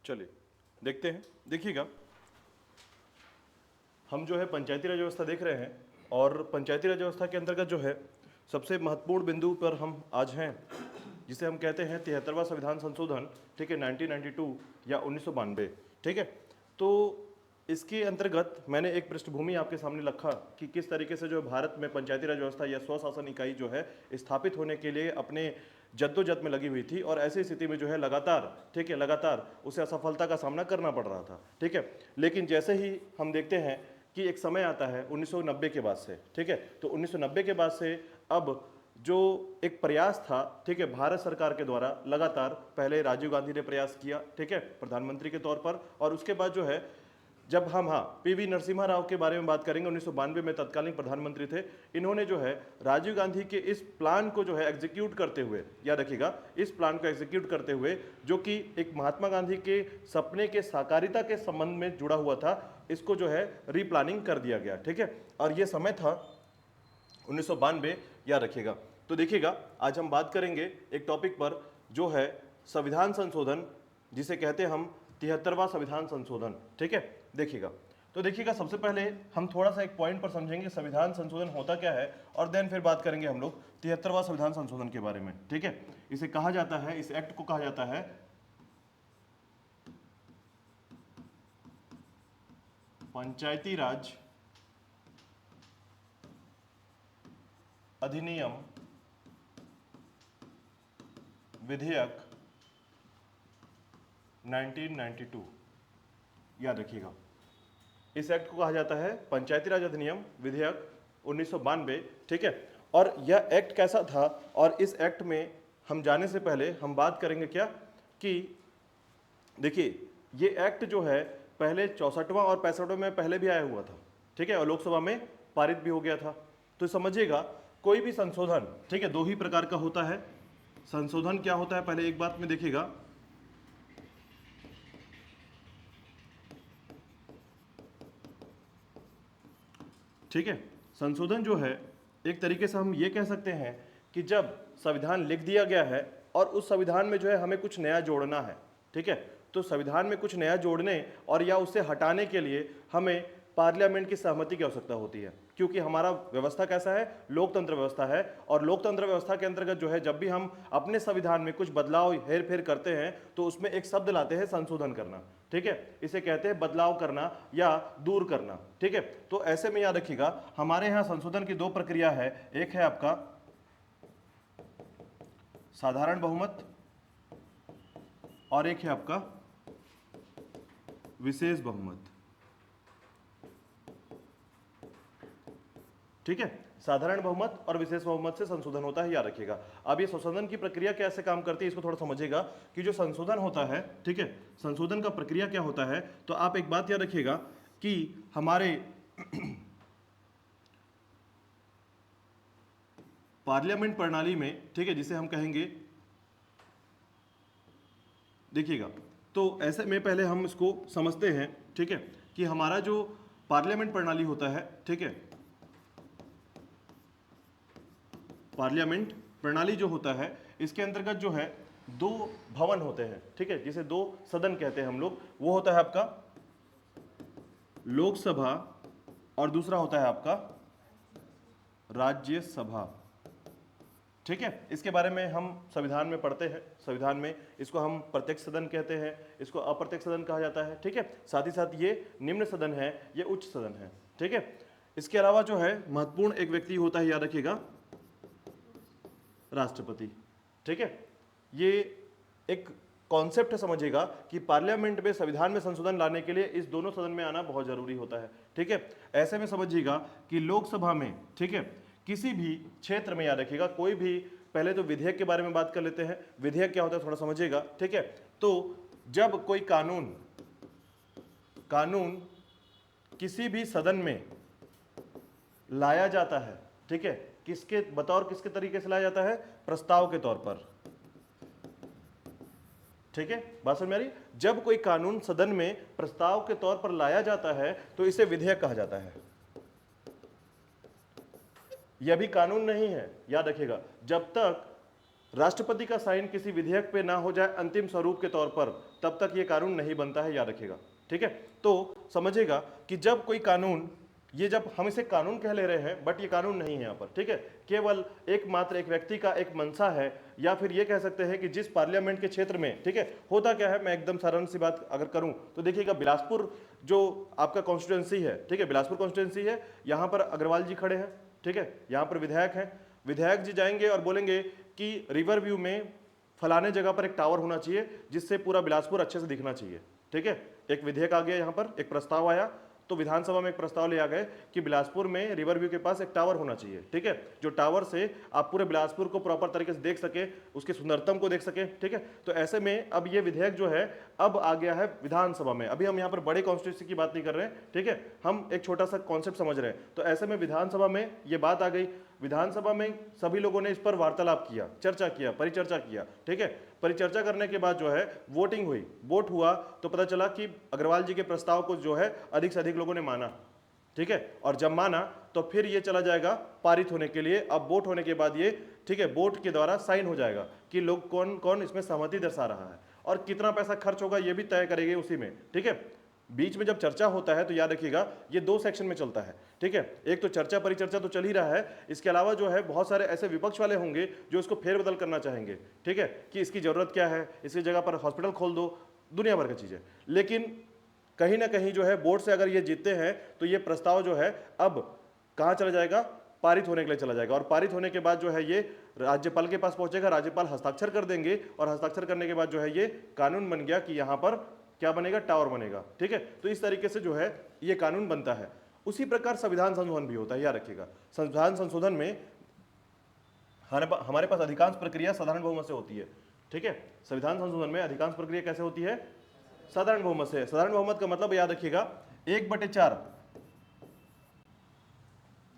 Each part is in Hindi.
चलिए देखते हैं। देखिएगा, हम जो है पंचायती राज व्यवस्था देख रहे हैं और पंचायती राज व्यवस्था के अंतर्गत जो है सबसे महत्वपूर्ण बिंदु पर हम आज हैं, जिसे हम कहते हैं 73वां संविधान संशोधन, ठीक है, 1992 या 1992, ठीक है। तो इसके अंतर्गत मैंने एक पृष्ठभूमि आपके सामने रखा कि किस तरीके से जो भारत में पंचायती राज व्यवस्था या स्वशासन इकाई जो है स्थापित होने के लिए अपने जद्दोजहद में लगी हुई थी और ऐसी स्थिति में जो है लगातार, ठीक है, लगातार उसे असफलता का सामना करना पड़ रहा था, ठीक है। लेकिन जैसे ही हम देखते हैं कि एक समय आता है 1990 के बाद से, ठीक है, तो 1990 के बाद से अब जो एक प्रयास था, ठीक है, भारत सरकार के द्वारा लगातार, पहले राजीव गांधी ने प्रयास किया, ठीक है, प्रधानमंत्री के तौर पर, और उसके बाद जो है जब हम पीवी नरसिम्हा राव के बारे में बात करेंगे, 1992 में तत्कालीन प्रधानमंत्री थे। इन्होंने जो है राजीव गांधी के इस प्लान को जो है एग्जीक्यूट करते हुए, याद रखिएगा, इस प्लान को एग्जीक्यूट करते हुए, जो कि एक महात्मा गांधी के सपने के साकारिता के संबंध में जुड़ा हुआ था, इसको जो है रीप्लानिंग कर दिया गया, ठीक है। और यह समय था 1992, याद रखिएगा। तो देखिएगा, आज हम बात करेंगे एक टॉपिक पर जो है संविधान संशोधन, जिसे कहते हैं हम 73वां संविधान संशोधन, ठीक है। देखिएगा, तो देखिएगा, सबसे पहले हम थोड़ा सा एक पॉइंट पर समझेंगे संविधान संशोधन होता क्या है, और देन फिर बात करेंगे हम लोग 73वां संविधान संशोधन के बारे में, ठीक है। इसे कहा जाता है, इस एक्ट को कहा जाता है पंचायती राज अधिनियम विधेयक 1992, याद रखिएगा। इस एक्ट को कहा जाता है पंचायती राज अधिनियम विधेयक 1992, ठीक है। और यह एक्ट कैसा था, और इस एक्ट में हम जाने से पहले हम बात करेंगे क्या कि देखिए, ये एक्ट जो है पहले 64वां और 65वां में पहले भी आया हुआ था, ठीक है, और लोकसभा में पारित भी हो गया था। तो समझिएगा, कोई भी संशोधन, ठीक है, दो ही प्रकार का होता है। संशोधन क्या होता है, पहले एक बात में देखिएगा, ठीक है। संशोधन जो है, एक तरीके से हम ये कह सकते हैं कि जब संविधान लिख दिया गया है और उस संविधान में जो है हमें कुछ नया जोड़ना है, ठीक है, तो संविधान में कुछ नया जोड़ने और या उसे हटाने के लिए हमें पार्लियामेंट की सहमति की आवश्यकता होती है, क्योंकि हमारा व्यवस्था कैसा है, लोकतंत्र व्यवस्था है। और लोकतंत्र व्यवस्था के अंतर्गत जो है जब भी हम अपने संविधान में कुछ बदलाव हेर फेर करते हैं तो उसमें एक शब्द लाते हैं संशोधन करना, ठीक है। इसे कहते हैं बदलाव करना या दूर करना, ठीक है। तो ऐसे में याद रखिएगा, हमारे यहाँ संशोधन की दो प्रक्रिया है। एक है आपका साधारण बहुमत और एक है आपका विशेष बहुमत, ठीक है। साधारण बहुमत और विशेष बहुमत से संशोधन होता है, याद रखिएगा। अब ये संशोधन की प्रक्रिया कैसे काम करती है, इसको थोड़ा समझिएगा कि जो संशोधन होता है, ठीक है, संशोधन का प्रक्रिया क्या होता है। तो आप एक बात याद रखिएगा कि हमारे पार्लियामेंट प्रणाली में, ठीक है, जिसे हम कहेंगे, देखिएगा, तो ऐसे में पहले हम इसको समझते हैं, ठीक है, कि हमारा जो पार्लियामेंट प्रणाली होता है, ठीक है, पार्लियामेंट प्रणाली जो होता है, इसके अंतर्गत जो है दो भवन होते हैं, ठीक है, जिसे दो सदन कहते हैं हम लोग। वो होता है आपका लोकसभा और दूसरा होता है आपका राज्यसभा, ठीक है। इसके बारे में हम संविधान में पढ़ते हैं। संविधान में इसको हम प्रत्यक्ष सदन कहते हैं, इसको अप्रत्यक्ष सदन कहा जाता है, ठीक है। साथ ही साथ ये निम्न सदन है, ये उच्च सदन है, ठीक है। इसके अलावा जो है महत्वपूर्ण एक व्यक्ति होता है, याद रखिएगा, राष्ट्रपति, ठीक है। ये एक कॉन्सेप्ट है, समझिएगा, कि पार्लियामेंट में संविधान में संशोधन लाने के लिए इस दोनों सदन में आना बहुत जरूरी होता है, ठीक है। ऐसे में समझिएगा कि लोकसभा में, ठीक है, किसी भी क्षेत्र में, याद रखिएगा, कोई भी, पहले तो विधेयक के बारे में बात कर लेते हैं। विधेयक क्या होता है थोड़ा समझिएगा, ठीक है। तो जब कोई कानून किसी भी सदन में लाया जाता है, ठीक है, किसके बतौर, किसके तरीके से लाया जाता है, प्रस्ताव के तौर पर, ठीक है, बात समझ में आ रही। जब कोई कानून सदन में प्रस्ताव के तौर पर लाया जाता है तो इसे विधेयक कहा जाता है। यह भी कानून नहीं है, याद रखिएगा, जब तक राष्ट्रपति का साइन किसी विधेयक पे ना हो जाए अंतिम स्वरूप के तौर पर, तब तक ये कानून नहीं बनता है, याद रखिएगा। ठीक है, तो समझिएगा कि जब कोई कानून, ये जब हम इसे कानून कह ले रहे हैं, बट ये कानून नहीं है यहाँ पर। ठीक है, केवल एकमात्र एक व्यक्ति का एक मनसा है, या फिर ये कह सकते हैं कि जिस पार्लियामेंट के क्षेत्र में, ठीक है, होता क्या है, मैं एकदम साधारण सी बात अगर करूं तो देखिएगा, बिलासपुर जो आपका कॉन्स्टिट्यूंसी है, ठीक है, बिलासपुर कॉन्स्टिट्यूंसी है, यहाँ पर अग्रवाल जी खड़े हैं, ठीक है, यहाँ पर विधायक हैं, विधायक जी जाएंगे और बोलेंगे कि रिवर व्यू में फलाने जगह पर एक टावर होना चाहिए जिससे पूरा बिलासपुर अच्छे से दिखना चाहिए। ठीक है, एक विधेयक आ गया, यहाँ पर एक प्रस्ताव आया, तो विधानसभा में एक प्रस्ताव ले आ गए कि बिलासपुर में रिवर व्यू के पास एक टावर होना चाहिए। ठीक है, जो टावर से आप पूरे बिलासपुर को प्रॉपर तरीके से देख सके, उसकी सुंदरतम को देख सके। ठीक है, तो ऐसे में अब ये विधेयक जो है अब आ गया है विधानसभा में। अभी हम यहाँ पर बड़े कॉन्स्टिट्यूंसी की बात नहीं कर रहे हैं, ठीक है, हम एक छोटा सा कॉन्सेप्ट समझ रहे हैं। तो ऐसे में विधानसभा में ये बात आ गई, विधानसभा में सभी लोगों ने इस पर वार्तालाप किया, चर्चा किया, परिचर्चा किया। ठीक है, परिचर्चा करने के बाद जो है वोटिंग हुई, वोट हुआ, तो पता चला कि अग्रवाल जी के प्रस्ताव को जो है अधिक से अधिक लोगों ने माना। ठीक है, और जब माना तो फिर ये चला जाएगा पारित होने के लिए। अब वोट होने के बाद ये, ठीक है, वोट के द्वारा साइन हो जाएगा कि लोग कौन कौन इसमें सहमति दर्शा रहा है और कितना पैसा खर्च होगा ये भी तय करेंगे उसी में। ठीक है, बीच में जब चर्चा होता है तो याद रखिएगा ये दो सेक्शन में चलता है। ठीक है, एक तो चर्चा परिचर्चा तो चल ही रहा है, इसके अलावा जो है बहुत सारे ऐसे विपक्ष वाले होंगे जो इसको फेरबदल करना चाहेंगे। ठीक है, कि इसकी जरूरत क्या है, इसकी जगह पर हॉस्पिटल खोल दो, दुनिया भर की चीजें। लेकिन कहीं ना कहीं जो है बोर्ड से अगर ये जीतते हैं तो ये प्रस्ताव जो है अब कहां चला जाएगा, पारित होने के लिए चला जाएगा। और पारित होने के बाद जो है ये राज्यपाल के पास पहुंचेगा, राज्यपाल हस्ताक्षर कर देंगे और हस्ताक्षर करने के बाद जो है ये कानून बन गया कि यहां पर क्या बनेगा, टावर बनेगा। ठीक है, तो इस तरीके से जो है ये कानून बनता है। उसी प्रकार संविधान संशोधन भी होता है, याद रखिएगा। संविधान संशोधन में हमारे पास अधिकांश प्रक्रिया साधारण बहुमत से होती है। ठीक है, संविधान संशोधन में अधिकांश प्रक्रिया कैसे होती है, साधारण बहुमत से। साधारण बहुमत का मतलब याद रखिएगा 1/4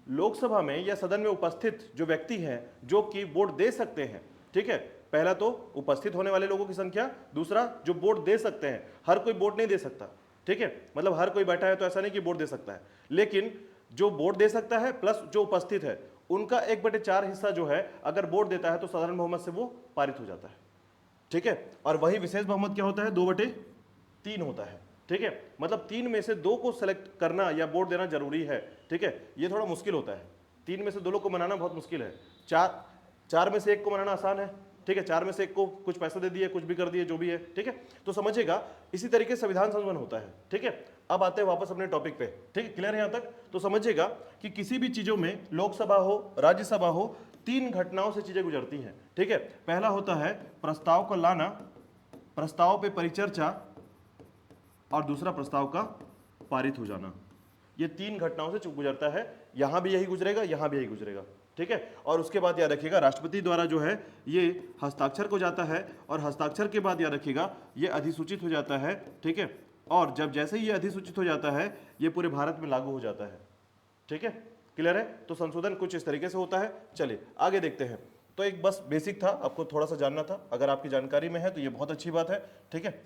लोकसभा में या सदन में उपस्थित जो व्यक्ति हैं जो कि वोट दे सकते हैं। ठीक है, पहला तो उपस्थित होने वाले लोगों की संख्या, दूसरा जो वोट दे सकते हैं। हर कोई वोट नहीं दे सकता। ठीक है, मतलब हर कोई बैठा है तो ऐसा नहीं कि वोट दे सकता है, लेकिन जो वोट दे सकता है प्लस जो उपस्थित है उनका 1/4 हिस्सा जो है अगर वोट देता है तो साधारण बहुमत से वो पारित हो जाता है। ठीक है, और वही विशेष बहुमत क्या होता है, 2/3 होता है। ठीक है, मतलब 3 में से 2 को सेलेक्ट करना या वोट देना जरूरी है। ठीक है, ये थोड़ा मुश्किल होता है, 3 में से 2 लोग को मनाना बहुत मुश्किल है। 4 में से 1 को मनाना आसान है। ठीक है, 4 में से 1 को कुछ पैसा दे दिए, कुछ भी कर दिए, जो भी है। ठीक है, तो समझिएगा इसी तरीके से संविधान संशोधन होता है। ठीक है, अब आते हैं वापस अपने टॉपिक पे। ठीक है, क्लियर है यहां तक? तो समझिएगा कि किसी भी चीजों में, लोकसभा हो, राज्यसभा हो, 3 घटनाओं से चीजें गुजरती हैं। ठीक है, पहला होता है प्रस्ताव को लाना, प्रस्ताव पे परिचर्चा, और दूसरा प्रस्ताव का पारित हो जाना। ये 3 घटनाओं से गुजरता है। यहां भी यही गुजरेगा, यहां भी यही गुजरेगा। ठीक है, और उसके बाद याद रखिएगा राष्ट्रपति द्वारा जो है ये हस्ताक्षर को जाता है, और हस्ताक्षर के बाद याद रखिएगा ये अधिसूचित हो जाता है। ठीक है, और जब जैसे ही ये अधिसूचित हो जाता है ये पूरे भारत में लागू हो जाता है। ठीक है, क्लियर है? तो संशोधन कुछ इस तरीके से होता है। चलिए आगे देखते हैं। तो एक बस बेसिक था, आपको थोड़ा सा जानना था। अगर आपकी जानकारी में है तो ये बहुत अच्छी बात है। ठीक है,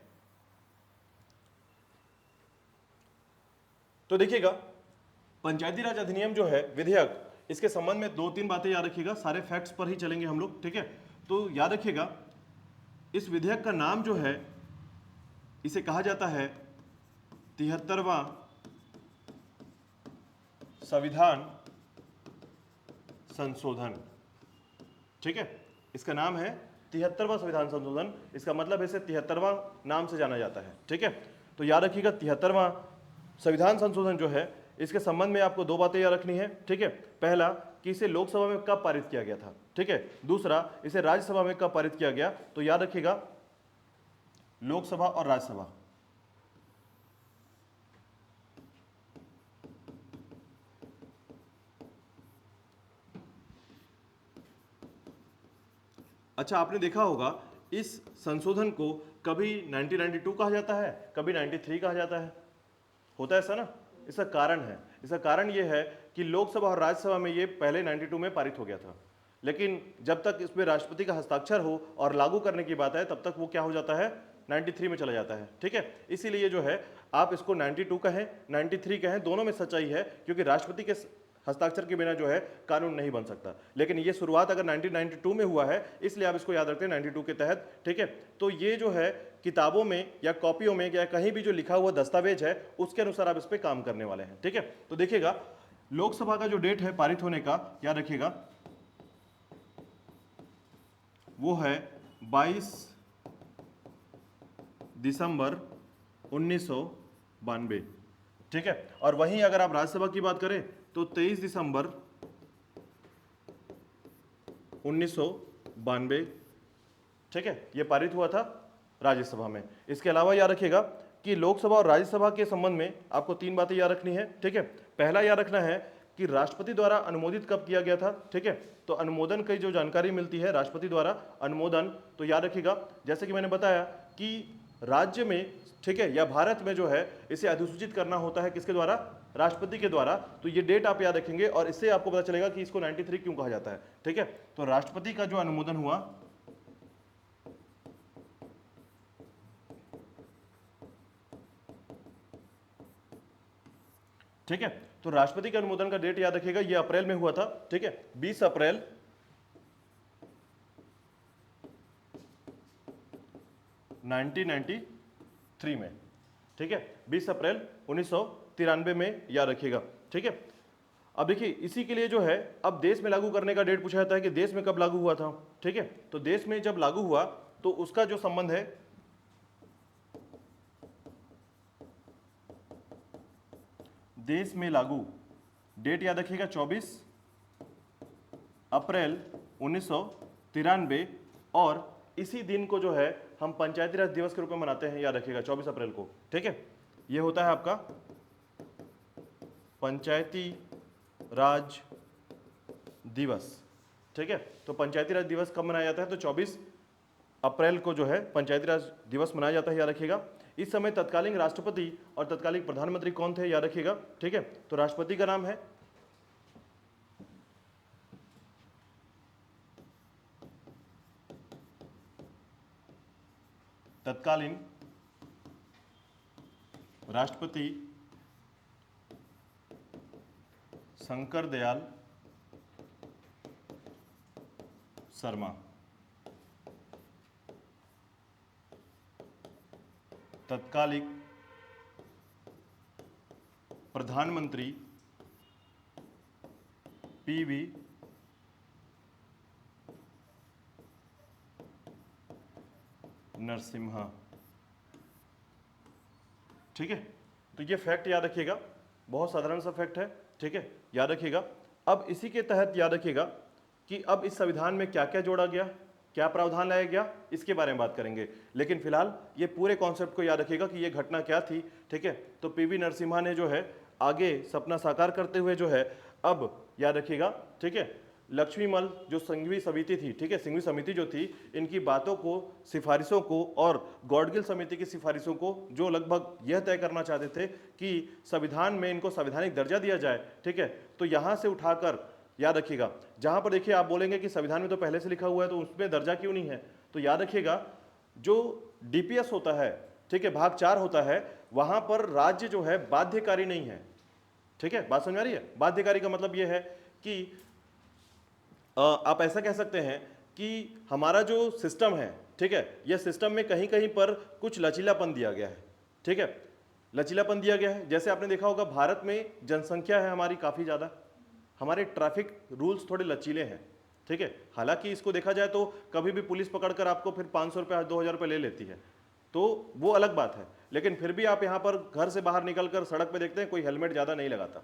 तो देखिएगा पंचायती राज अधिनियम जो है विधेयक, इसके संबंध में 2-3 बातें याद रखिएगा। सारे फैक्ट्स पर ही चलेंगे हम लोग। ठीक है, तो याद रखिएगा इस विधेयक का नाम जो है इसे कहा जाता है 73वां संविधान संशोधन। ठीक है, इसका नाम है 73वां संविधान संशोधन। इसका मतलब इसे 73वां नाम से जाना जाता है। ठीक है, तो याद रखिएगा 73वां संविधान संशोधन जो है इसके संबंध में आपको 2 बातें याद रखनी है। ठीक है, पहला कि इसे लोकसभा में कब पारित किया गया था। ठीक है, दूसरा इसे राज्यसभा में कब पारित किया गया। तो याद रखिएगा लोकसभा और राज्यसभा। अच्छा, आपने देखा होगा इस संशोधन को कभी 1992 कहा जाता है, कभी 93 कहा जाता है, होता है ऐसा ना। इसका कारण है, इसका कारण यह है कि लोकसभा और राज्यसभा में ये पहले 92 में पारित हो गया था, लेकिन जब तक इसमें राष्ट्रपति का हस्ताक्षर हो और लागू करने की बात है तब तक वो क्या हो जाता है, 93 में चला जाता है। ठीक है, इसीलिए जो है आप इसको 92 कहें 93 कहें, दोनों में सच्चाई है, क्योंकि राष्ट्रपति के हस्ताक्षर के बिना जो है कानून नहीं बन सकता। लेकिन ये शुरुआत अगर 1992 में हुआ है, इसलिए आप इसको याद रखते हैं 92 के तहत, ठीक है। तो ये जो है किताबों में या कॉपियों में या कहीं भी जो लिखा हुआ दस्तावेज है उसके अनुसार आप इस पर काम करने वाले हैं, ठीक है। तो देखिएगा लोकसभा का जो डेट है पारित होने का, याद रखिएगा, वो है 22 दिसंबर 1992, ठीक है। और वहीं अगर आप राज्यसभा की बात करें तो 23 दिसंबर 1992, ठीक है, ये पारित हुआ था राज्यसभा में। इसके अलावा याद रखिएगा कि लोकसभा और राज्यसभा के संबंध में आपको 3 बातें याद रखनी है, ठीक है। पहला याद रखना है कि राष्ट्रपति द्वारा अनुमोदित कब किया गया था, ठीक है। तो अनुमोदन की जो जानकारी मिलती है राष्ट्रपति द्वारा अनुमोदन, तो याद रखिएगा जैसे कि मैंने बताया कि राज्य में, ठीक है, या भारत में जो है इसे अधिसूचित करना होता है किसके द्वारा, राष्ट्रपति के द्वारा। तो ये डेट आप याद रखेंगे और इससे आपको पता चलेगा कि इसको 93 क्यों कहा जाता है, ठीक है। तो राष्ट्रपति का जो अनुमोदन हुआ, ठीक है, तो राष्ट्रपति के अनुमोदन का डेट याद रखिएगा, ये अप्रैल में हुआ था, ठीक है, 20 अप्रैल 1993 में, ठीक है, 20 अप्रैल 1993 में याद रखिएगा, ठीक है। अब देखिए इसी के लिए जो है अब देश में लागू करने का डेट पूछा जाता है कि देश में कब लागू हुआ था, ठीक है। तो देश में जब लागू हुआ तो उसका जो संबंध है देश में लागू, डेट याद रखिएगा 24 अप्रैल 1993, और इसी दिन को जो है हम पंचायती राज दिवस के रूप में मनाते हैं, याद रखिएगा 24 अप्रैल को, ठीक है। ये होता है आपका पंचायती राज दिवस, ठीक है। तो पंचायती राज दिवस कब मनाया जाता है, तो 24 अप्रैल को जो है पंचायती राज दिवस मनाया जाता है, याद रखिएगा। इस समय तत्कालीन राष्ट्रपति और तत्कालीन प्रधानमंत्री कौन थे, याद रखिएगा, ठीक है। तो राष्ट्रपति का नाम है तत्कालीन राष्ट्रपति शंकर दयाल शर्मा, तत्कालिक प्रधानमंत्री पीवी नरसिम्हा, ठीक है। तो ये फैक्ट याद रखिएगा, बहुत साधारण सा फैक्ट है, ठीक है, याद रखिएगा। अब इसी के तहत याद रखिएगा कि अब इस संविधान में क्या क्या जोड़ा गया, क्या प्रावधान लाया गया, इसके बारे में बात करेंगे। लेकिन फिलहाल ये पूरे कॉन्सेप्ट को याद रखिएगा कि ये घटना क्या थी, ठीक है। तो पीवी नरसिम्हा ने जो है आगे सपना साकार करते हुए जो है अब याद रखिएगा, ठीक है, लक्ष्मीमल जो संघवी समिति थी, ठीक है, संघवी समिति जो थी, इनकी बातों को, सिफारिशों को और गॉडगिल समिति की सिफारिशों को जो लगभग यह तय करना चाहते थे कि संविधान में इनको संवैधानिक दर्जा दिया जाए, ठीक है। तो यहां से उठाकर याद रखिएगा, जहां पर देखिए आप बोलेंगे कि संविधान में तो पहले से लिखा हुआ है तो उसमें दर्जा क्यों नहीं है, तो याद रखिएगा जो डीपीएस होता है, ठीक है, भाग 4 होता है, वहां पर राज्य जो है बाध्यकारी नहीं है, ठीक है। बात समझ आ रही है? बाध्यकारी का मतलब यह है कि आप ऐसा कह सकते हैं कि हमारा जो सिस्टम है, ठीक है, यह सिस्टम में कहीं कहीं पर कुछ लचीलापन दिया गया है, ठीक है, लचीलापन दिया गया है। जैसे आपने देखा होगा भारत में जनसंख्या है हमारी काफ़ी ज़्यादा, हमारे ट्रैफिक रूल्स थोड़े लचीले हैं, ठीक है। हालांकि इसको देखा जाए तो कभी भी पुलिस पकड़कर आपको फिर 500 रुपये 2000 रुपये ले लेती है, तो वो अलग बात है। लेकिन फिर भी आप यहाँ पर घर से बाहर निकलकर सड़क पे देखते हैं कोई हेलमेट ज़्यादा नहीं लगाता,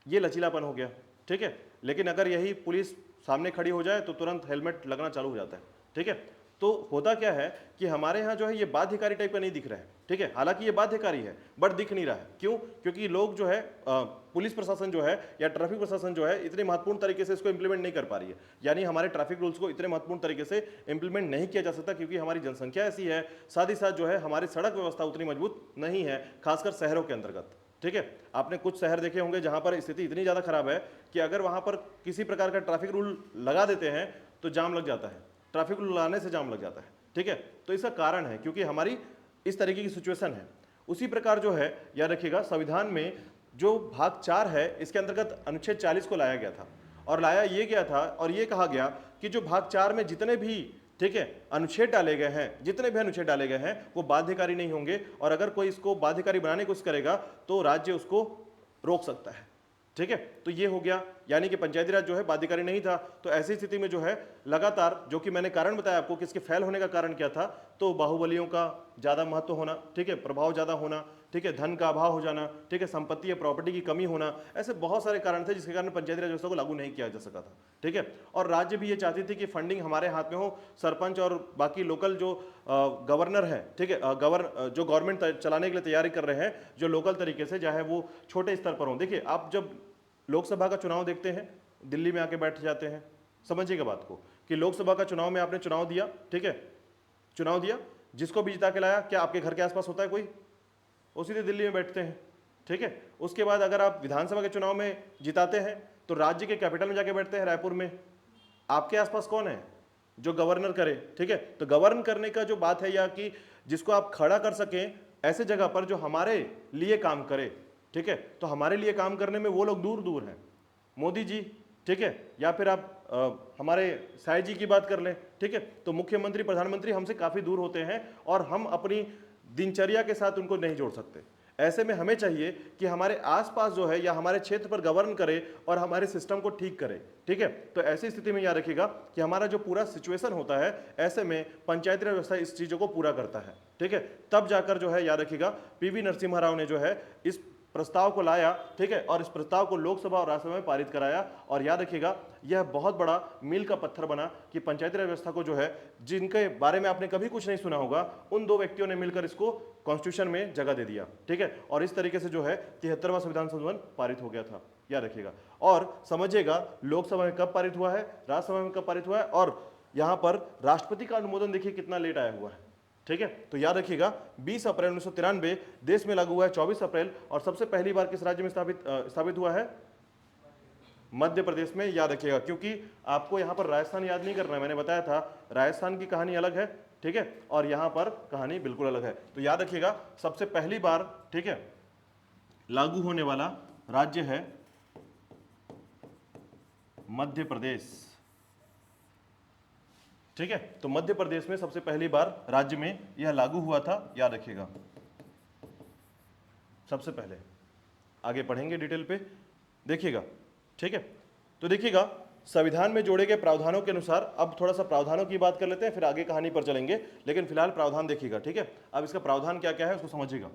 ये लचीलापन हो गया, ठीक है। लेकिन अगर यही पुलिस सामने खड़ी हो जाए तो तुरंत हेलमेट लगना चालू हो जाता है, ठीक है। तो होता क्या है कि हमारे यहाँ जो है ये बाध्यकारी टाइप का नहीं दिख रहा है, ठीक है। हालांकि ये बाध्यकारी है बट दिख नहीं रहा है, क्यों? क्योंकि लोग जो है पुलिस प्रशासन जो है या ट्रैफिक प्रशासन जो है इतने महत्वपूर्ण तरीके से इसको इंप्लीमेंट नहीं कर पा रही है। यानी हमारे ट्रैफिक रूल्स को इतने महत्वपूर्ण तरीके से इंप्लीमेंट नहीं किया जा सकता क्योंकि हमारी जनसंख्या ऐसी है, साथ ही साथ जो है हमारी सड़क व्यवस्था उतनी मजबूत नहीं है, खासकर शहरों के अंतर्गत, ठीक है। आपने कुछ शहर देखे होंगे जहां पर स्थिति इतनी ज़्यादा खराब है कि अगर वहां पर किसी प्रकार का ट्रैफिक रूल लगा देते हैं तो जाम लग जाता है, ट्रैफिक रूल लगाने से जाम लग जाता है, ठीक है। तो इसका कारण है क्योंकि हमारी इस तरीके की सिचुएशन है। उसी प्रकार जो है याद रखिएगा संविधान में जो भाग 4 है इसके अंतर्गत अनुच्छेद 40 को लाया गया था, और लाया ये गया था और ये कहा गया कि जो भाग 4 में जितने भी, ठीक है, अनुच्छेद डाले गए हैं, जितने भी अनुच्छेद डाले गए हैं वो बाध्यकारी नहीं होंगे, और अगर कोई इसको बाध्यकारी बनाने की कोशिश करेगा तो राज्य उसको रोक सकता है। ठीक है, तो ये हो गया, यानी कि पंचायती राज जो है बाध्यकारी नहीं था। तो ऐसी स्थिति में जो है लगातार, जो कि मैंने कारण बताया आपको कि इसके फेल होने का कारण क्या था, तो बाहुबलियों का ज्यादा महत्व होना, ठीक है, प्रभाव ज्यादा होना, ठीक है, धन का अभाव हो जाना, ठीक है, संपत्ति या प्रॉपर्टी की कमी होना, ऐसे बहुत सारे कारण थे जिसके कारण पंचायती राज व्यवस्था को लागू नहीं किया जा सका था। ठीक है, और राज्य भी ये चाहती थी कि फंडिंग हमारे हाथ में हो, सरपंच और बाकी लोकल जो गवर्नर है, ठीक है, जो गवर्नमेंट चलाने के लिए तैयारी कर रहे हैं, जो लोकल तरीके से, चाहे वो छोटे स्तर पर हो। देखिए, आप जब लोकसभा का चुनाव देखते हैं, दिल्ली में आके बैठ जाते हैं, समझिएगा बात को, कि लोकसभा का चुनाव में आपने चुनाव दिया, ठीक है, चुनाव दिया, जिसको भी जिता के लाया, क्या आपके घर के आसपास होता है कोई? वो सीधे दिल्ली में बैठते हैं। ठीक है, उसके बाद अगर आप विधानसभा के चुनाव में जिताते हैं तो राज्य के कैपिटल में जाके बैठते हैं, रायपुर में। आपके आसपास कौन है जो गवर्नर करे? ठीक है, तो गवर्न करने का जो बात है, या कि जिसको आप खड़ा कर सकें ऐसे जगह पर जो हमारे लिए काम करे, ठीक है, तो हमारे लिए काम करने में वो लोग दूर दूर हैं, मोदी जी, ठीक है, या फिर आप हमारे साई जी की बात कर लें, ठीक है, तो मुख्यमंत्री प्रधानमंत्री हमसे काफी दूर होते हैं और हम अपनी दिनचर्या के साथ उनको नहीं जोड़ सकते। ऐसे में हमें चाहिए कि हमारे आसपास जो है या हमारे क्षेत्र पर गवर्न करे और हमारे सिस्टम को ठीक करे। ठीक है, तो ऐसी स्थिति में याद रखिएगा कि हमारा जो पूरा सिचुएशन होता है, ऐसे में पंचायती राज व्यवस्था इस चीजों को पूरा करता है। ठीक है, तब जाकर जो है याद रखिएगा पीवी नरसिम्हा राव ने जो है इस प्रस्ताव को लाया, ठीक है, और इस प्रस्ताव को लोकसभा और राज्यसभा में पारित कराया। और याद रखिएगा यह बहुत बड़ा मील का पत्थर बना कि पंचायती राज व्यवस्था को जो है, जिनके बारे में आपने कभी कुछ नहीं सुना होगा, उन दो व्यक्तियों ने मिलकर इसको कॉन्स्टिट्यूशन में जगह दे दिया। ठीक है, और इस तरीके से जो है 73वां संविधान संशोधन पारित हो गया था, याद रखिएगा। और समझिएगा लोकसभा में कब पारित हुआ है, राज्यसभा में कब पारित हुआ है, और यहां पर राष्ट्रपति का अनुमोदन देखिए कितना लेट आया हुआ है। ठीक है, तो याद रखिएगा 20 अप्रैल 1993 देश में लागू हुआ है 24 अप्रैल, और सबसे पहली बार किस राज्य में स्थापित हुआ है? मध्य प्रदेश में। याद रखिएगा, क्योंकि आपको यहां पर राजस्थान याद नहीं करना है, मैंने बताया था राजस्थान की कहानी अलग है, ठीक है, और यहां पर कहानी बिल्कुल अलग है। तो याद रखिएगा सबसे पहली बार, ठीक है, लागू होने वाला राज्य है मध्य प्रदेश। ठीक है, तो मध्य प्रदेश में सबसे पहली बार राज्य में यह लागू हुआ था, याद रखिएगा सबसे पहले। आगे पढ़ेंगे डिटेल पे, देखिएगा। ठीक है, तो देखिएगा संविधान में जोड़े गए प्रावधानों के अनुसार, अब थोड़ा सा प्रावधानों की बात कर लेते हैं, फिर आगे कहानी पर चलेंगे, लेकिन फिलहाल प्रावधान देखिएगा। ठीक है, अब इसका प्रावधान क्या क्या है उसको समझिएगा।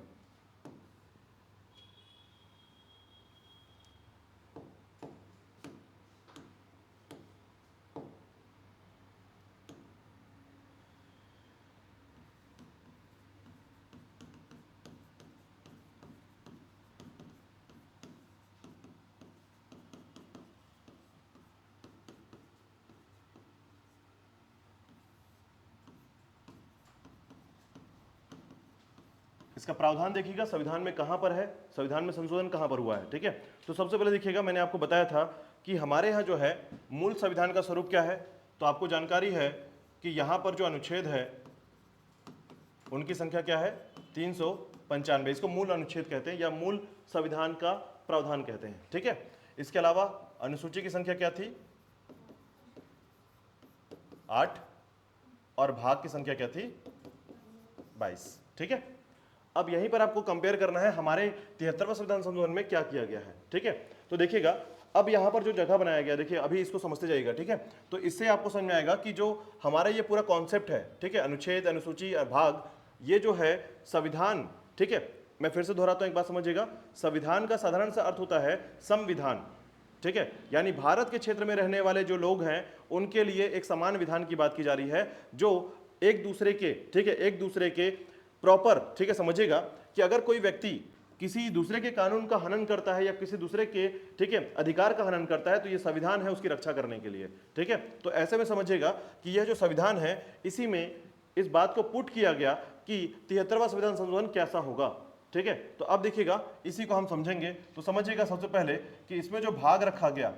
इसका प्रावधान देखिएगा संविधान में कहां पर है, संविधान में संशोधन कहां पर हुआ है। ठीक है, तो सबसे पहले देखिएगा, मैंने आपको बताया था कि हमारे यहाँ जो है मूल संविधान का स्वरूप क्या है, तो आपको जानकारी है कि यहां पर जो अनुच्छेद है उनकी संख्या क्या है? 395। इसको मूल अनुच्छेद कहते हैं या मूल संविधान का प्रावधान कहते हैं। ठीक है, इसके अलावा अनुसूची की संख्या क्या थी? 8, और भाग की संख्या क्या थी? 22। ठीक है, अब यहीं पर आपको कंपेयर करना है हमारे 73वां संविधान संशोधन में क्या किया गया है। ठीक है, तो देखिएगा अब यहां पर जो जगह बनाया गया, देखिए अभी इसको समझते जाइएगा। ठीक है, तो इससे आपको समझ में आएगा कि जो हमारा ये पूरा कॉन्सेप्ट है, ठीक है, अनुच्छेद, अनुसूची और भाग, ये जो है संविधान। ठीक है, मैं फिर से दोहराता हूं, एक बात समझिएगा, संविधान का साधारण सा अर्थ होता है संविधान। ठीक है, यानी भारत के क्षेत्र में रहने वाले जो लोग हैं उनके लिए एक समान विधान की बात की जा रही है, जो एक दूसरे के, ठीक है, एक दूसरे के प्रॉपर, ठीक है, समझिएगा कि अगर कोई व्यक्ति किसी दूसरे के कानून का हनन करता है या किसी दूसरे के, ठीक है, अधिकार का हनन करता है, तो ये संविधान है उसकी रक्षा करने के लिए। ठीक है, तो ऐसे में समझिएगा कि यह जो संविधान है, इसी में इस बात को पुट किया गया कि 73वां संविधान संशोधन कैसा होगा। ठीक है, तो अब देखिएगा इसी को हम समझेंगे। तो समझिएगा सबसे पहले कि इसमें जो भाग रखा गया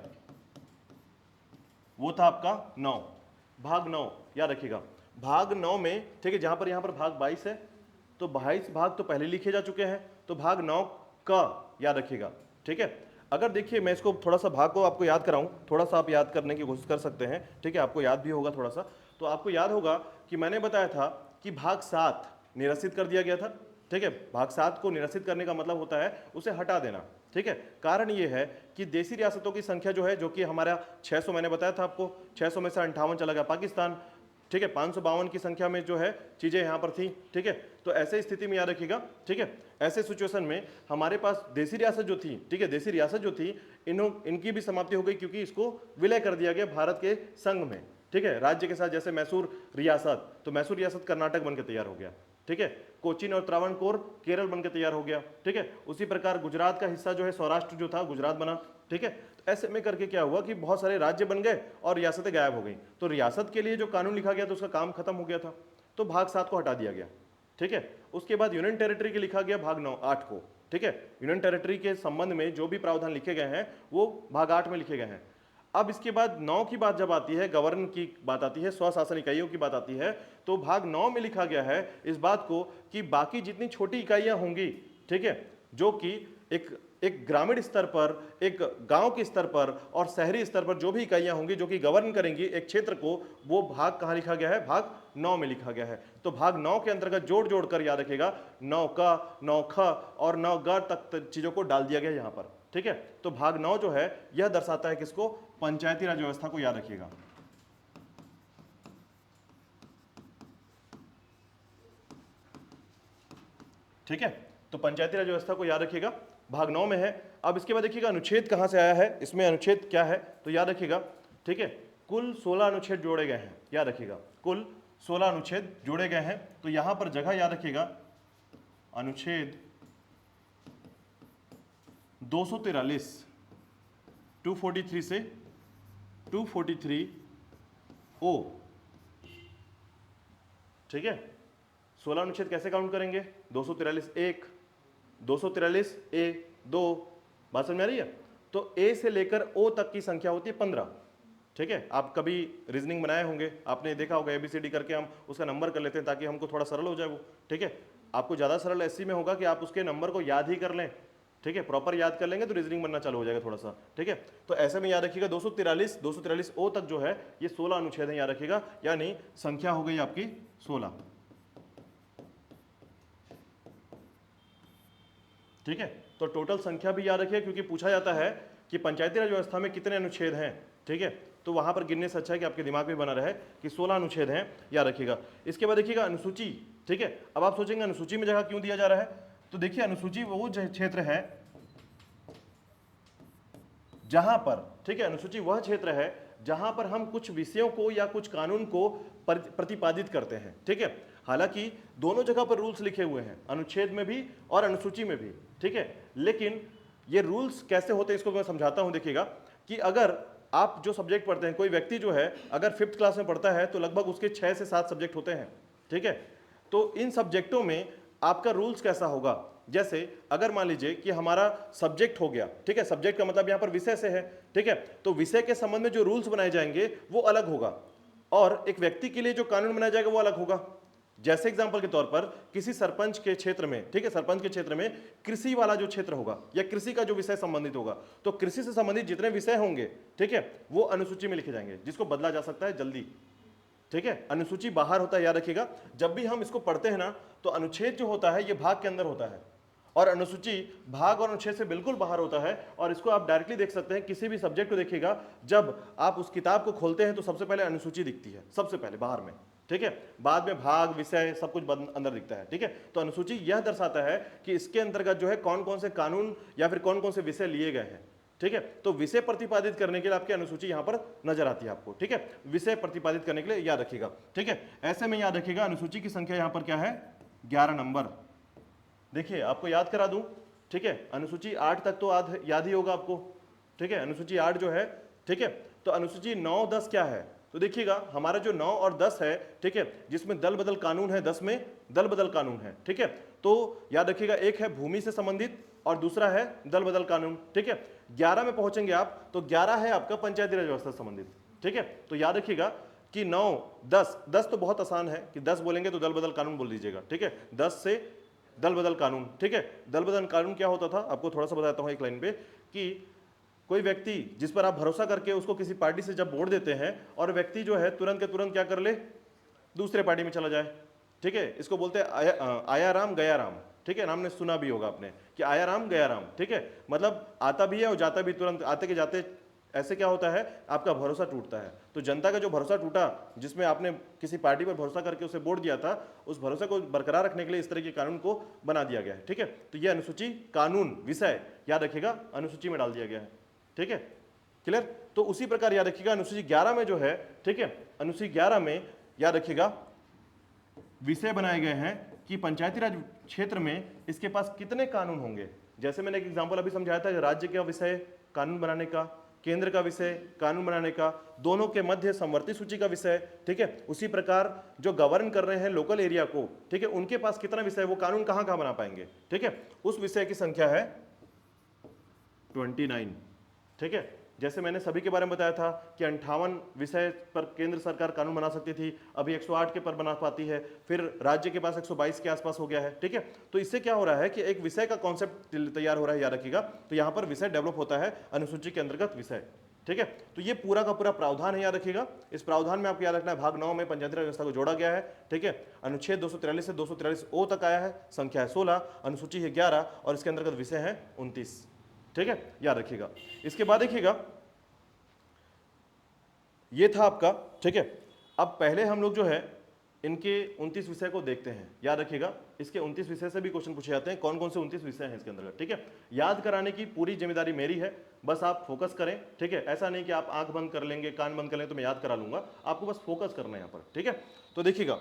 वो था आपका 9, भाग 9, याद रखिएगा भाग 9 में, ठीक है, जहां पर यहां पर भाग 22 है, तो 22 भाग तो पहले लिखे जा चुके हैं, तो भाग 9 का याद रखिएगा। ठीक ठीक है। अगर देखिए मैं इसको थोड़ा सा भाग को आपको याद कराऊं, थोड़ा सा आप याद करने की कोशिश कर सकते हैं, ठीक है, आपको याद भी होगा थोड़ा सा। तो आपको याद होगा कि मैंने बताया था कि भाग 7 निरसित कर दिया गया था, ठीक है। भाग 7 को निरसित करने का मतलब होता है उसे हटा देना, ठीक है। कारण ये है कि देशी रियासतों की संख्या जो है, जो कि हमारा 600 मैंने बताया था आपको, 600 में से 58 चला गया पाकिस्तान, ठीक है। 552 की संख्या में जो है चीजें यहां पर थी, ठीक है। तो ऐसे स्थिति में याद रखिएगा, ठीक है। ऐसे सिचुएशन में हमारे पास देशी रियासत जो थी, ठीक है, देशी रियासत जो थी, इनकी भी समाप्ति हो गई, क्योंकि इसको विलय कर दिया गया भारत के संघ में, ठीक है, राज्य के साथ। जैसे मैसूर रियासत, तो मैसूर रियासत कर्नाटक बनकर तैयार हो गया, ठीक है। कोचीन और त्रावणकोर केरल बनकर तैयार हो गया, ठीक है। उसी प्रकार गुजरात का हिस्सा जो है, सौराष्ट्र जो था, गुजरात बना, ठीक है। तो ऐसे में करके क्या हुआ कि बहुत सारे राज्य बन गए और रियासतें गायब हो गई। तो रियासत के लिए जो कानून लिखा गया तो उसका काम खत्म हो गया था, तो भाग 7 को हटा दिया गया, ठीक है। उसके बाद यूनियन टेरिटरी के लिखा गया भाग 8 को, ठीक है। यूनियन टेरिटरी के संबंध में जो भी प्रावधान लिखे गए हैं वो भाग 8 में लिखे गए हैं। अब इसके बाद 9 की बात जब आती है, गवर्न की बात आती है, स्वशासन इकाइयों की बात आती है, तो भाग 9 में लिखा गया है इस बात को कि बाकी जितनी छोटी इकाइयां होंगी, ठीक है, जो कि एक ग्रामीण स्तर पर, एक गांव के स्तर पर और शहरी स्तर पर जो भी इकाइयां होंगी जो कि गवर्न करेंगी एक क्षेत्र को, वो भाग कहां लिखा गया है, भाग 9 में लिखा गया है। तो भाग 9 के अंतर्गत जोड़ जोड़ कर याद रखेगा 9 का, 9 ख और 9 ग तक चीजों को डाल दिया गया यहां पर, ठीक है। तो भाग 9 जो है यह दर्शाता है किसको, पंचायती राज व्यवस्था को, याद रखिएगा। ठीक है, तो पंचायती राज व्यवस्था को याद रखिएगा, भाग 9 में है। अब इसके बाद देखिएगा अनुच्छेद कहां से आया है, इसमें अनुच्छेद क्या है, तो याद रखिएगा, ठीक है। कुल 16 अनुच्छेद जोड़े गए हैं, याद रखिएगा, कुल 16 अनुच्छेद जोड़े गए हैं। तो यहां पर जगह याद रखिएगा, अनुच्छेद 243, 243 से 243 ओ, ठीक है। 16 अनुच्छेद कैसे काउंट करेंगे, 243 1, 243 ए 2, बात समझ में आ रही है। तो ए से लेकर ओ तक की संख्या होती है 15, ठीक है। आप कभी रीजनिंग बनाए होंगे, आपने देखा होगा एबीसीडी करके हम उसका नंबर कर लेते हैं ताकि हमको थोड़ा सरल हो जाए वो, ठीक है। आपको ज़्यादा सरल ऐसी में होगा कि आप उसके नंबर को याद ही कर लें, ठीक है, प्रॉपर याद कर लेंगे तो रीजनिंग बनना चालू हो जाएगा थोड़ा सा, ठीक है। तो ऐसे में याद रखिएगा 243 ओ तक जो है ये 16 अनुच्छेद है, याद रखिएगा, यानी संख्या हो गई आपकी 16, ठीक है। तो टोटल संख्या भी याद रखिए, क्योंकि पूछा जाता है कि पंचायती राज व्यवस्था में कितने अनुच्छेद हैं, ठीक है। तो वहां पर गिनने से अच्छा है कि आपके दिमाग में बना रहे कि 16 अनुच्छेद हैं, याद रखिएगा। इसके बाद देखिएगा अनुसूची, ठीक है। अब आप सोचेंगे अनुसूची में जगह क्यों दिया जा रहा है, तो देखिए अनुसूची वो क्षेत्र है जहां पर, ठीक है, अनुसूची वह क्षेत्र है जहां पर हम कुछ विषयों को या कुछ कानून को प्रतिपादित करते हैं, ठीक है। हालांकि दोनों जगह पर रूल्स लिखे हुए हैं, अनुच्छेद में भी और अनुसूची में भी, ठीक है। लेकिन ये रूल्स कैसे होते हैं इसको मैं समझाता हूं। देखिएगा कि अगर आप जो सब्जेक्ट पढ़ते हैं, कोई व्यक्ति जो है अगर 5th क्लास में पढ़ता है तो लगभग उसके 6 से 7 सब्जेक्ट होते हैं, ठीक है। तो इन सब्जेक्टों में आपका रूल्स कैसा होगा, जैसे अगर मान लीजिए कि हमारा सब्जेक्ट हो गया, ठीक है, सब्जेक्ट का मतलब यहां पर विषय से है, ठीक है। तो विषय के संबंध में जो रूल्स बनाए जाएंगे वो अलग होगा और एक व्यक्ति के लिए जो कानून बनाया जाएगा वो अलग होगा। जैसे एग्जांपल के तौर पर किसी सरपंच के क्षेत्र में, ठीक है, सरपंच के क्षेत्र में कृषि वाला जो क्षेत्र होगा या कृषि का जो विषय संबंधित होगा, तो कृषि से संबंधित जितने विषय होंगे, ठीक है, वो अनुसूची में लिखे जाएंगे, जिसको बदला जा सकता है जल्दी, ठीक है। अनुसूची बाहर होता है, याद रखिएगा। जब भी हम इसको पढ़ते हैं ना तो अनुच्छेद जो होता है ये भाग के अंदर होता है और अनुसूची भाग और अनुच्छेद से बिल्कुल बाहर होता है। और इसको आप डायरेक्टली देख सकते हैं, किसी भी सब्जेक्ट को देखिएगा, जब आप उस किताब को खोलते हैं तो सबसे पहले अनुसूची दिखती है, सबसे पहले बाहर में, ठीक है। बाद में भाग, विषय सब कुछ अंदर दिखता है, ठीक है। तो अनुसूची यह दर्शाता है कि इसके अंतर्गत जो है कौन कौन से कानून या फिर कौन कौन से विषय लिए गए हैं, ठीक है। तो विषय प्रतिपादित करने के लिए आपकी अनुसूची यहां पर नजर आती है आपको, ठीक है। विषय प्रतिपादित करने के लिए याद रखिएगा, ठीक है। ऐसे में याद रखिएगा अनुसूची की संख्या यहां पर क्या है, 11 नंबर। देखिए आपको याद करा दूं, ठीक है, अनुसूची 8 तक तो याद ही होगा आपको, ठीक है। अनुसूची 8 जो है, ठीक है। तो अनुसूची 9, 10 क्या है, तो देखिएगा हमारा जो 9 और 10 है, ठीक है, जिसमें दल बदल कानून है, 10 में दल बदल कानून है, ठीक है। तो याद रखिएगा एक है भूमि से संबंधित और दूसरा है दल बदल कानून, ठीक है। 11 में पहुंचेंगे आप तो 11 है आपका पंचायती राज व्यवस्था से संबंधित, ठीक है। तो याद रखिएगा कि 9, 10 तो बहुत आसान है कि 10 बोलेंगे तो दल बदल कानून बोल दीजिएगा, ठीक है। 10 से दल बदल कानून, ठीक है। दल बदल कानून क्या होता था, आपको थोड़ा सा बताता हूं एक लाइन पे, कि कोई व्यक्ति जिस पर आप भरोसा करके उसको किसी पार्टी से जब वोट देते हैं और व्यक्ति जो है तुरंत के तुरंत क्या कर ले, दूसरे पार्टी में चला जाए, ठीक है, इसको बोलते हैं आया राम गया राम, ठीक है। नाम ने सुना भी होगा आपने कि आया राम गया राम, ठीक है, मतलब आता भी है और जाता भी तुरंत, आते के जाते। ऐसे क्या होता है, आपका भरोसा टूटता है। तो जनता का जो भरोसा टूटा, जिसमें आपने किसी पार्टी पर भरोसा करके उसे वोट दिया था, उस भरोसे को बरकरार रखने के लिए इस तरह के कानून को बना दिया गया है, ठीक है। तो यह अनुसूची कानून विषय याद रखिएगा अनुसूची में डाल दिया गया है, ठीक है, क्लियर। तो उसी प्रकार याद रखिएगा अनुसूची 11 में जो है, ठीक है, अनुसूची 11 में याद रखिएगा विषय बनाए गए हैं कि पंचायती राज क्षेत्र में इसके पास कितने कानून होंगे। जैसे मैंने एक एग्जांपल अभी समझाया था, राज्य का विषय कानून बनाने का, केंद्र का विषय कानून बनाने का, दोनों के मध्य समवर्ती सूची का विषय, ठीक है। उसी प्रकार जो गवर्न कर रहे हैं लोकल एरिया को, ठीक है, उनके पास कितना विषय, वो कानून कहां कहां बना पाएंगे, ठीक है। उस विषय की संख्या है 29, ठीक है। जैसे मैंने सभी के बारे में बताया था कि 58 विषय पर केंद्र सरकार कानून बना सकती थी, अभी 108 के पर बना पाती है, फिर राज्य के पास 122 के आसपास हो गया है, ठीक है। तो इससे क्या हो रहा है कि एक विषय का कॉन्सेप्ट तैयार हो रहा है, याद रखिएगा। तो यहां पर विषय डेवलप होता है अनुसूची के अंतर्गत विषय, ठीक है। तो ये पूरा का पूरा प्रावधान है, याद रखिएगा। इस प्रावधान में आपको याद रखना है भाग 9 में पंचायती राज व्यवस्था को जोड़ा गया है, ठीक है। अनुच्छेद 243 से 243 ओ तक आया है, संख्या है 16, अनुसूची है 11 और इसके अंतर्गत विषय है 29, ठीक है, याद रखिएगा। इसके बाद देखिएगा ये था आपका, ठीक है। अब पहले हम लोग जो है इनके 29 विषय को देखते हैं, याद रखिएगा। इसके 29 विषय से भी क्वेश्चन पूछे जाते हैं, कौन कौन से 29 विषय हैं इसके अंदर, ठीक है। याद कराने की पूरी जिम्मेदारी मेरी है, बस आप फोकस करें, ठीक है। ऐसा नहीं कि आप आंख बंद कर लेंगे, कान बंद कर लेंगे तो मैं याद करा लूंगा, आपको बस फोकस करना है यहाँ पर, ठीक है। तो देखिएगा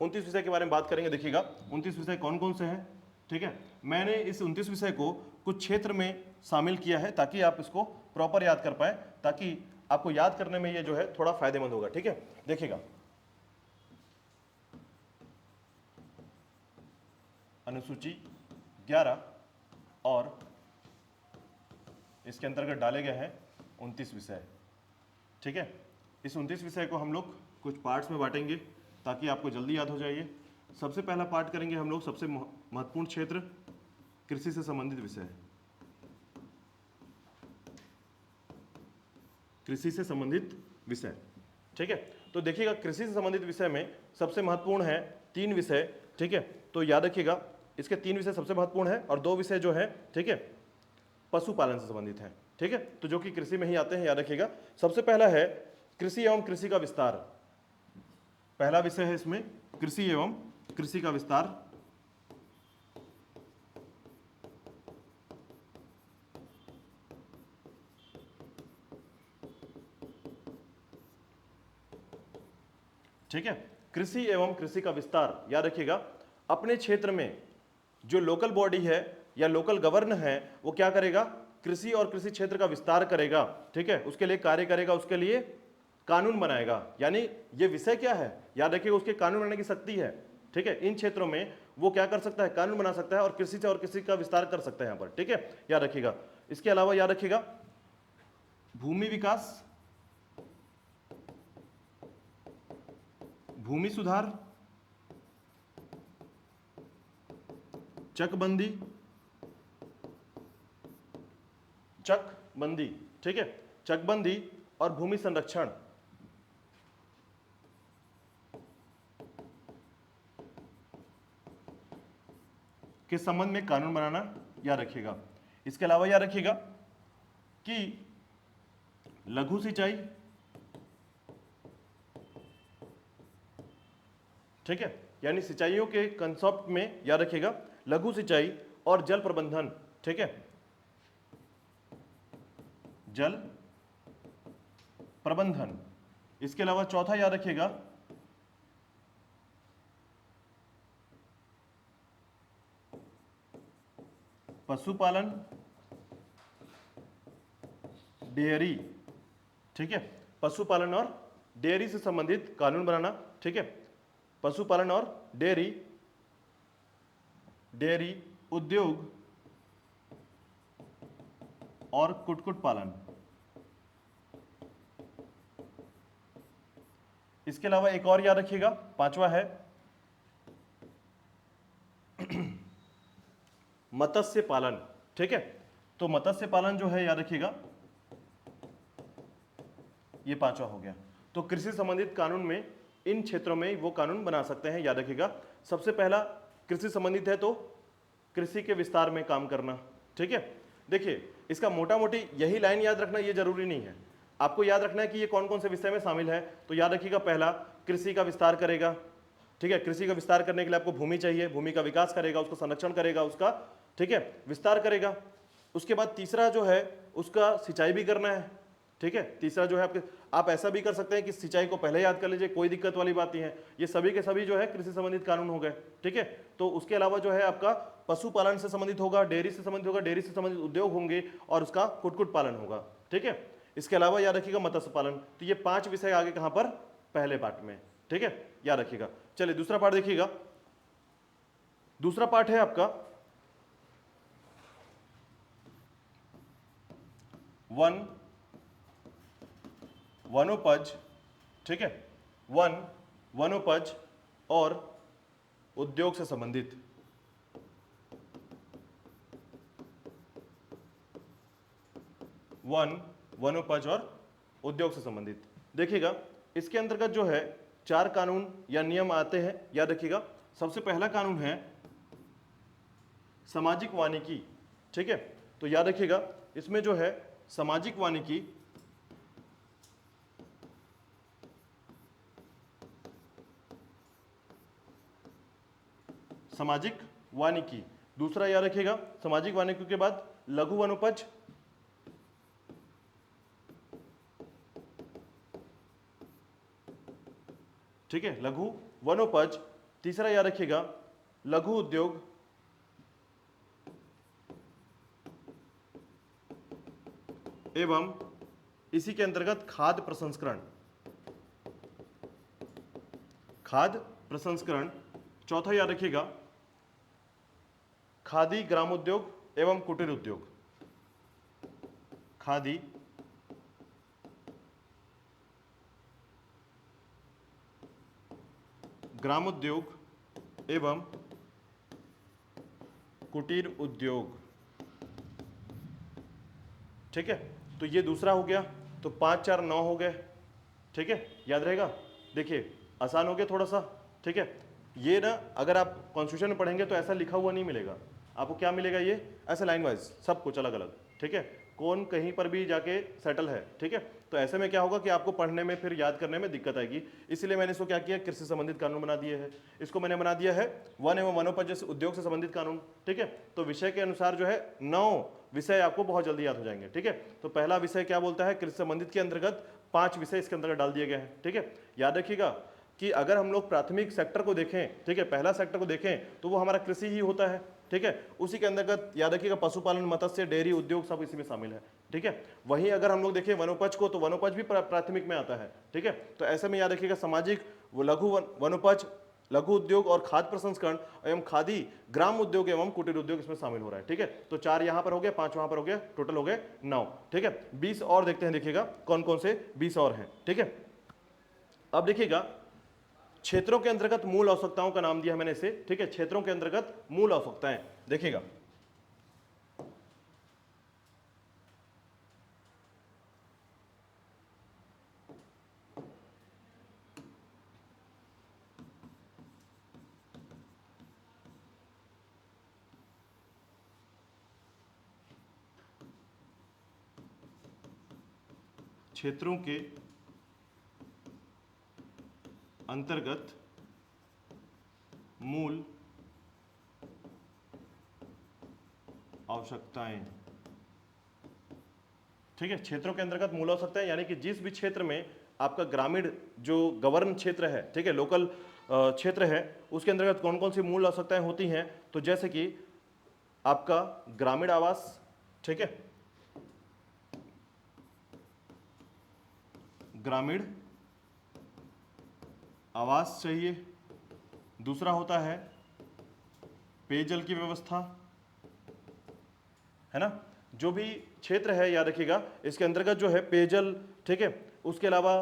29 विषय के बारे में बात करेंगे। देखिएगा 29 विषय कौन कौन से हैं, ठीक है। मैंने इस 29 विषय को कुछ क्षेत्र में शामिल किया है ताकि आप इसको प्रॉपर याद कर पाए, ताकि आपको याद करने में ये जो है थोड़ा फायदेमंद होगा, ठीक है। देखिएगा अनुसूची 11 और इसके अंतर्गत डाले गए हैं 29 विषय, ठीक है। इस 29 विषय को हम लोग कुछ पार्ट्स में बांटेंगे ताकि आपको जल्दी याद हो जाइए। सबसे पहला पार्ट करेंगे हम लोग, सबसे महत्वपूर्ण क्षेत्र कृषि से संबंधित विषय, कृषि से संबंधित विषय, ठीक है। तो देखिएगा कृषि से संबंधित विषय में सबसे महत्वपूर्ण है 3 विषय, ठीक है। तो याद रखिएगा इसके 3 विषय सबसे महत्वपूर्ण है और 2 विषय जो है, ठीक है, पशुपालन से संबंधित है, ठीक है। तो जो कि कृषि में ही आते हैं, याद रखिएगा। सबसे पहला है कृषि एवं कृषि का विस्तार, पहला विषय है इसमें कृषि एवं कृषि का विस्तार, ठीक है। कृषि एवं कृषि का विस्तार, याद रखिएगा। अपने क्षेत्र में जो लोकल बॉडी है या लोकल गवर्न है वो क्या करेगा, कृषि और कृषि क्षेत्र का विस्तार करेगा, ठीक है। उसके लिए कार्य करेगा, उसके लिए कानून बनाएगा। यानी ये विषय क्या है, याद रखिएगा, उसके कानून बनाने की शक्ति है, ठीक है। इन क्षेत्रों में वो क्या कर सकता है, कानून बना सकता है और कृषि से और कृषि का विस्तार कर सकता है यहाँ पर, ठीक है, याद रखिएगा। इसके अलावा याद रखिएगा भूमि विकास, भूमि सुधार, चकबंदी, चकबंदी, ठीक है, चकबंदी और भूमि संरक्षण के संबंध में कानून बनाना, याद रखिएगा। इसके अलावा याद रखिएगा कि लघु सिंचाई, ठीक है, यानी सिंचाइयों के कंसेप्ट में याद रखिएगा लघु सिंचाई और जल प्रबंधन, ठीक है, जल प्रबंधन। इसके अलावा चौथा याद रखिएगा पशुपालन, डेयरी, ठीक है, पशुपालन और डेयरी से संबंधित कानून बनाना, ठीक है। पशुपालन और डेयरी, डेयरी उद्योग और कुक्कुट पालन। इसके अलावा एक और याद रखिएगा, पांचवा है मत्स्य पालन, ठीक है। तो मत्स्य पालन जो है याद रखिएगा, ये पांचवा हो गया। तो कृषि संबंधित कानून में इन क्षेत्रों में वो कानून बना सकते हैं, याद रखिएगा। सबसे पहला कृषि संबंधित है तो कृषि के विस्तार में काम करना, ठीक है। देखिए इसका मोटा मोटी यही लाइन याद रखना ये जरूरी नहीं है, आपको याद रखना है कि ये कौन कौन से विषय में शामिल है। तो याद रखिएगा, पहला कृषि का विस्तार करेगा, ठीक है। कृषि का विस्तार करने के लिए आपको भूमि चाहिए, भूमि का विकास करेगा, उसका संरक्षण करेगा, उसका, ठीक है, विस्तार करेगा। उसके बाद तीसरा जो है उसका सिंचाई भी करना है, ठीक है। तीसरा जो है आप ऐसा भी कर सकते हैं कि सिंचाई को पहले याद कर लीजिए, कोई दिक्कत वाली बात नहीं है। ये सभी के सभी जो है कृषि संबंधित कानून हो गए, ठीक है। तो उसके अलावा जो है आपका पशुपालन से संबंधित होगा, डेयरी से संबंधित होगा, डेयरी से संबंधित उद्योग होंगे और उसका कुक्कुट पालन होगा, ठीक है। इसके अलावा याद रखिएगा मत्स्य पालन। तो ये 5 विषय आगे कहां पर, पहले पार्ट में, ठीक है, याद रखिएगा। चलिए दूसरा पार्ट देखिएगा। दूसरा पार्ट है आपका वनोपज, ठीक है, वनोपज और उद्योग से संबंधित। वनोपज और उद्योग से संबंधित। देखिएगा इसके अंतर्गत जो है 4 कानून या नियम आते हैं, याद रखिएगा। सबसे पहला कानून है सामाजिक वानिकी, ठीक है। तो याद रखिएगा इसमें जो है सामाजिक वानिकी, सामाजिक वानिकी। दूसरा याद रखिएगा सामाजिक वानिकी के बाद लघु वनोपज, ठीक है, लघु वनोपज। तीसरा याद रखिएगा लघु उद्योग, एवं इसी के अंतर्गत खाद्य प्रसंस्करण, खाद्य प्रसंस्करण। चौथा याद रखिएगा खादी ग्रामोद्योग एवं कुटीर उद्योग, खादी ग्रामोद्योग एवं कुटीर उद्योग, ठीक है। तो ये दूसरा हो गया। तो 5 4 9 हो गए, ठीक है, याद रहेगा। देखिए आसान हो गया थोड़ा सा, ठीक है। ये ना अगर आप कॉन्स्टिट्यूशन में पढ़ेंगे तो ऐसा लिखा हुआ नहीं मिलेगा आपको, क्या मिलेगा ये ऐसे लाइन वाइज सब कुछ अलग अलग, ठीक है। कौन कहीं पर भी जाके सेटल है, ठीक है। तो ऐसे में क्या होगा कि आपको पढ़ने में फिर याद करने में दिक्कत आएगी। इसीलिए मैंने इसको क्या किया, कृषि संबंधित कानून बना दिए है। इसको मैंने बना दिया है वन एवं वनोपज से उद्योग से संबंधित कानून, ठीक है। तो विषय के अनुसार जो है 9 विषय आपको बहुत जल्दी याद हो जाएंगे, ठीक है। तो पहला विषय क्या बोलता है, कृषि संबंधित के अंतर्गत 5 विषय इसके अंतर्गत डाल दिए गए हैं, ठीक है। याद रखिएगा कि अगर हम लोग प्राथमिक सेक्टर को देखें, ठीक है, पहला सेक्टर को देखें तो वो हमारा कृषि ही होता है, ठीक है। उसी के अंतर्गत याद रखिएगा पशुपालन, मत्स्य, डेयरी उद्योग सब इसी में शामिल है, ठीक है। वहीं अगर हम लोग देखें वनोपज को तो वनोपज भी प्राथमिक में आता है, ठीक है। तो ऐसे में याद रखिएगा सामाजिक लघु वनोपज, लघु उद्योग और खाद्य प्रसंस्करण एवं खादी ग्राम उद्योग एवं कुटीर उद्योग इसमें शामिल हो रहा है, ठीक है। तो 4 यहां पर हो गए, 5 वहां पर हो गए, टोटल हो गए 9, ठीक है। 20 और देखते हैं, देखिएगा कौन कौन से 20 और हैं, ठीक है। अब देखिएगा क्षेत्रों के अंतर्गत मूल आवश्यकताओं का नाम दिया मैंने इसे, ठीक है। क्षेत्रों के अंतर्गत मूल आवश्यकताएं देखिएगा, क्षेत्रों के अंतर्गत मूल आवश्यकताएं, ठीक है। क्षेत्रों के अंतर्गत मूल आवश्यकताएं यानी कि जिस भी क्षेत्र में आपका ग्रामीण जो गवर्न क्षेत्र है, ठीक है, लोकल क्षेत्र है, उसके अंतर्गत कौन कौन सी मूल आवश्यकताएं होती हैं। तो जैसे कि आपका ग्रामीण आवास, ठीक है, ग्रामीण आवास चाहिए। दूसरा होता है पेयजल की व्यवस्था, है ना। जो भी क्षेत्र है याद रखिएगा इसके अंतर्गत जो है पेयजल, ठीक है। उसके अलावा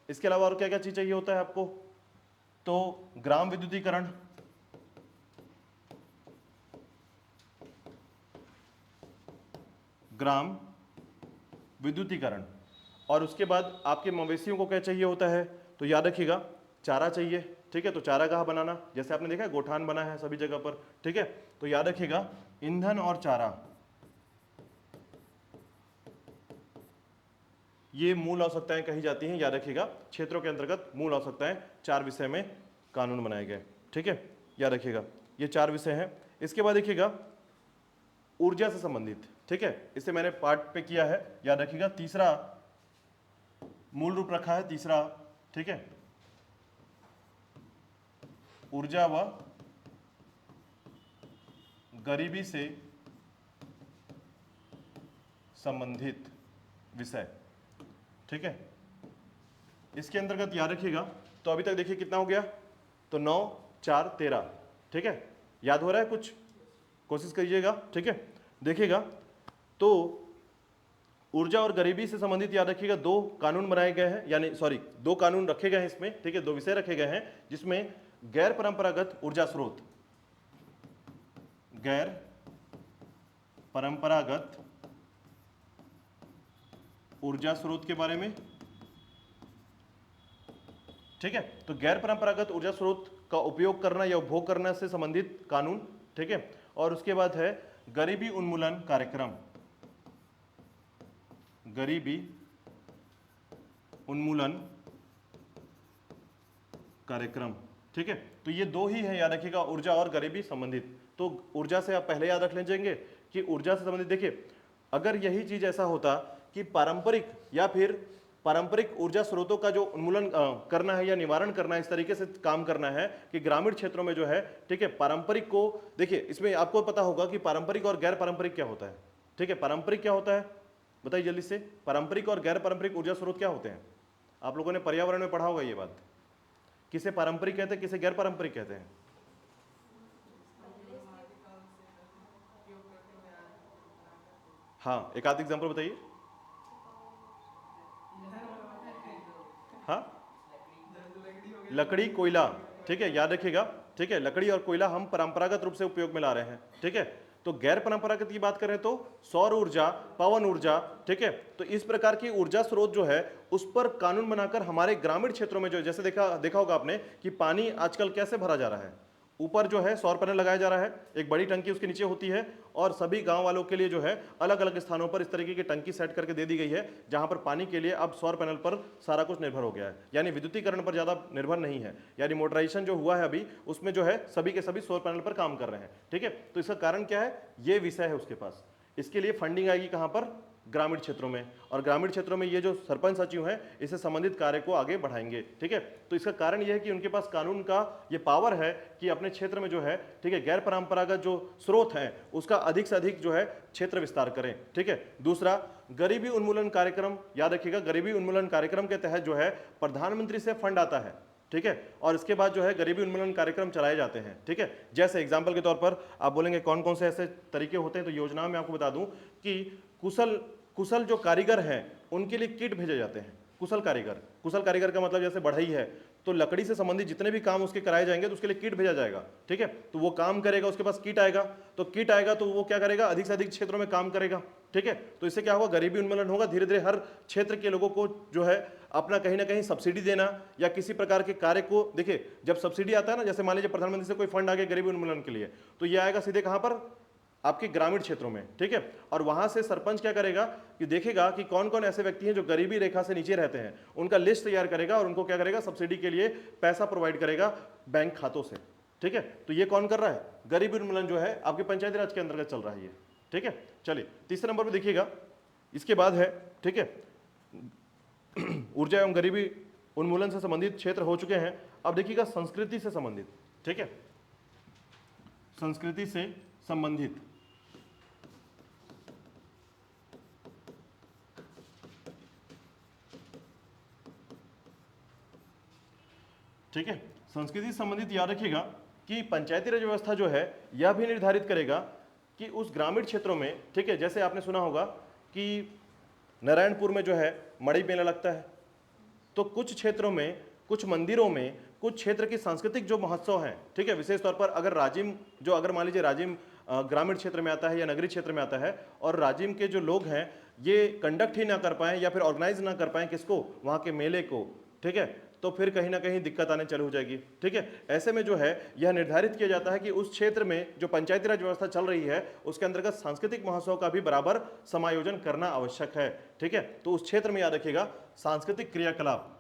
इसके अलावा और क्या क्या चीज चाहिए होता है आपको, तो ग्राम विद्युतीकरण, ग्राम विद्युतीकरण। और उसके बाद आपके मवेशियों को क्या चाहिए होता है, तो याद रखिएगा चारा चाहिए, ठीक है। तो चारागाह बनाना, जैसे आपने देखा है गोठान बना है सभी जगह पर, ठीक है। तो याद रखिएगा ईंधन और चारा, ये मूल आवश्यकताएं कही जाती हैं। याद रखिएगा क्षेत्रों के अंतर्गत मूल आवश्यकताएं 4 विषय में कानून बनाए गए, ठीक है। याद रखिएगा ये 4 विषय हैं। इसके बाद देखिएगा ऊर्जा से संबंधित, ठीक है, इसे मैंने पार्ट पे किया है। याद रखिएगा तीसरा मूल रूप रखा है, तीसरा, ठीक है, ऊर्जा व गरीबी से संबंधित विषय, ठीक है। इसके अंतर्गत याद रखिएगा, तो अभी तक देखिए कितना हो गया, तो 9 4 13, ठीक है। याद हो रहा है कुछ, कोशिश करिएगा, ठीक है। देखिएगा तो ऊर्जा और गरीबी से संबंधित याद रखिएगा 2 कानून बनाए गए हैं, यानी सॉरी 2 कानून रखे गए हैं इसमें, ठीक है, 2 विषय रखे गए हैं, जिसमें गैर परंपरागत ऊर्जा स्रोत, गैर परंपरागत ऊर्जा स्रोत के बारे में, ठीक है। तो गैर परंपरागत ऊर्जा स्रोत का उपयोग करना या उपभोग करना से संबंधित कानून, ठीक है। और उसके बाद है गरीबी उन्मूलन कार्यक्रम, गरीबी उन्मूलन कार्यक्रम, ठीक है। तो ये 2 ही है, याद रखिएगा, ऊर्जा और गरीबी संबंधित। तो ऊर्जा से आप पहले याद रख लीजिएंगे कि ऊर्जा से संबंधित, देखिए अगर यही चीज ऐसा होता कि पारंपरिक या फिर पारंपरिक ऊर्जा स्रोतों का जो उन्मूलन करना है या निवारण करना है, इस तरीके से काम करना है कि ग्रामीण क्षेत्रों में जो है, ठीक है, पारंपरिक को देखिए, इसमें आपको पता होगा कि पारंपरिक और गैर पारंपरिक क्या होता है, ठीक है। पारंपरिक क्या होता है बताइए जल्दी से, पारंपरिक और गैर पारंपरिक ऊर्जा स्रोत क्या होते हैं? आप लोगों ने पर्यावरण में पढ़ा होगा ये बात। किसे पारंपरिक कहते हैं, किसे गैर पारंपरिक कहते हैं? हाँ, एक आध एग्जाम्पल बताइए। हाँ, लकड़ी, कोयला, ठीक है, याद रखिएगा, ठीक है, लकड़ी और कोयला हम परंपरागत रूप से उपयोग में ला रहे हैं, ठीक है। तो गैर परंपरागत की बात करें तो सौर ऊर्जा, पवन ऊर्जा, ठीक है। तो इस प्रकार की ऊर्जा स्रोत जो है उस पर कानून बनाकर हमारे ग्रामीण क्षेत्रों में जो, जैसे देखा होगा आपने कि पानी आजकल कैसे भरा जा रहा है, ऊपर जो है सौर पैनल लगाया जा रहा है, एक बड़ी टंकी उसके नीचे होती है, और सभी गांव वालों के लिए जो है अलग अलग स्थानों पर इस तरीके की टंकी सेट करके दे दी गई है, जहां पर पानी के लिए अब सौर पैनल पर सारा कुछ निर्भर हो गया है, यानी विद्युतीकरण पर ज़्यादा निर्भर नहीं है, यानी मोटराइजेशन जो हुआ है अभी उसमें जो है सभी के सभी सौर पैनल पर काम कर रहे हैं, ठीक है। तो इसका कारण क्या है, ये विषय है उसके पास। इसके लिए फंडिंग आएगी कहां पर, ग्रामीण क्षेत्रों में, और ग्रामीण क्षेत्रों में ये जो सरपंच सचिव हैं इससे संबंधित कार्य को आगे बढ़ाएंगे, ठीक है। तो इसका कारण यह है कि उनके पास कानून का ये पावर है कि अपने क्षेत्र में जो है, ठीक है, गैर परंपरागत जो स्रोत हैं उसका अधिक से अधिक जो है क्षेत्र विस्तार करें, ठीक है। दूसरा, गरीबी उन्मूलन कार्यक्रम, याद रखिएगा, गरीबी उन्मूलन कार्यक्रम के तहत जो है प्रधानमंत्री से फंड आता है, ठीक है, और इसके बाद जो है गरीबी उन्मूलन कार्यक्रम चलाए जाते हैं, ठीक है। जैसे एग्जाम्पल के तौर पर आप बोलेंगे कौन कौन से ऐसे तरीके होते हैं, तो योजनाओं में आपको बता दूं कि कुशल जो कारीगर हैं उनके लिए किट भेजे जाते हैं। कुशल कारीगर का मतलब जैसे बढ़ई है, तो लकड़ी से संबंधित जितने भी काम उसके कराए जाएंगे तो उसके लिए किट भेजा जाएगा, ठीक है। तो वो काम करेगा, उसके पास किट आएगा, तो किट आएगा तो वो क्या करेगा, अधिक से अधिक क्षेत्रों में काम करेगा, ठीक है। तो इससे क्या होगा, गरीबी उन्मूलन होगा, धीरे धीरे हर क्षेत्र के लोगों को जो है अपना कहीं ना कहीं सब्सिडी देना या किसी प्रकार के कार्य को, देखिए जब सब्सिडी आता है ना, जैसे मान लीजिए प्रधानमंत्री से कोई फंड आ गया गरीबी उन्मूलन के लिए, तो ये आएगा सीधे कहां पर, आपके ग्रामीण क्षेत्रों में, ठीक है। और वहां से सरपंच क्या करेगा कि देखेगा कि कौन कौन ऐसे व्यक्ति हैं जो गरीबी रेखा से नीचे रहते हैं, उनका लिस्ट तैयार करेगा और उनको क्या करेगा, सब्सिडी के लिए पैसा प्रोवाइड करेगा बैंक खातों से, ठीक है। तो ये कौन कर रहा है, गरीबी उन्मूलन जो है आपके पंचायती राज के अंतर्गत चल रहा है ये, ठीक है। चलिए तीसरे नंबर पर देखिएगा, इसके बाद है, ठीक है, ऊर्जा एवं गरीबी उन्मूलन से संबंधित क्षेत्र हो चुके हैं। अब देखिएगा संस्कृति से संबंधित, ठीक है, संस्कृति से संबंधित, ठीक है। संस्कृति संबंधित याद रखिएगा कि पंचायती राज व्यवस्था जो है यह भी निर्धारित करेगा कि उस ग्रामीण क्षेत्रों में, ठीक है, जैसे आपने सुना होगा कि नारायणपुर में जो है मड़ई मेला लगता है, तो कुछ क्षेत्रों में, कुछ मंदिरों में, कुछ क्षेत्र की सांस्कृतिक जो महोत्सव हैं, ठीक है, विशेष तौर पर अगर मान लीजिए राजिम ग्रामीण क्षेत्र में आता है या नगरीय क्षेत्र में आता है और राज्य के जो लोग हैं ये कंडक्ट ही ना कर पाए या फिर ऑर्गेनाइज ना कर पाए किसको, वहाँ के मेले को, ठीक है, तो फिर कहीं ना कहीं दिक्कत आने चालू हो जाएगी। ठीक है, ऐसे में जो है यह निर्धारित किया जाता है कि उस क्षेत्र में जो पंचायती राज व्यवस्था चल रही है उसके अंतर्गत सांस्कृतिक महोत्सव का भी बराबर समायोजन करना आवश्यक है। ठीक है, तो उस क्षेत्र में याद रखिएगा सांस्कृतिक क्रियाकलाप,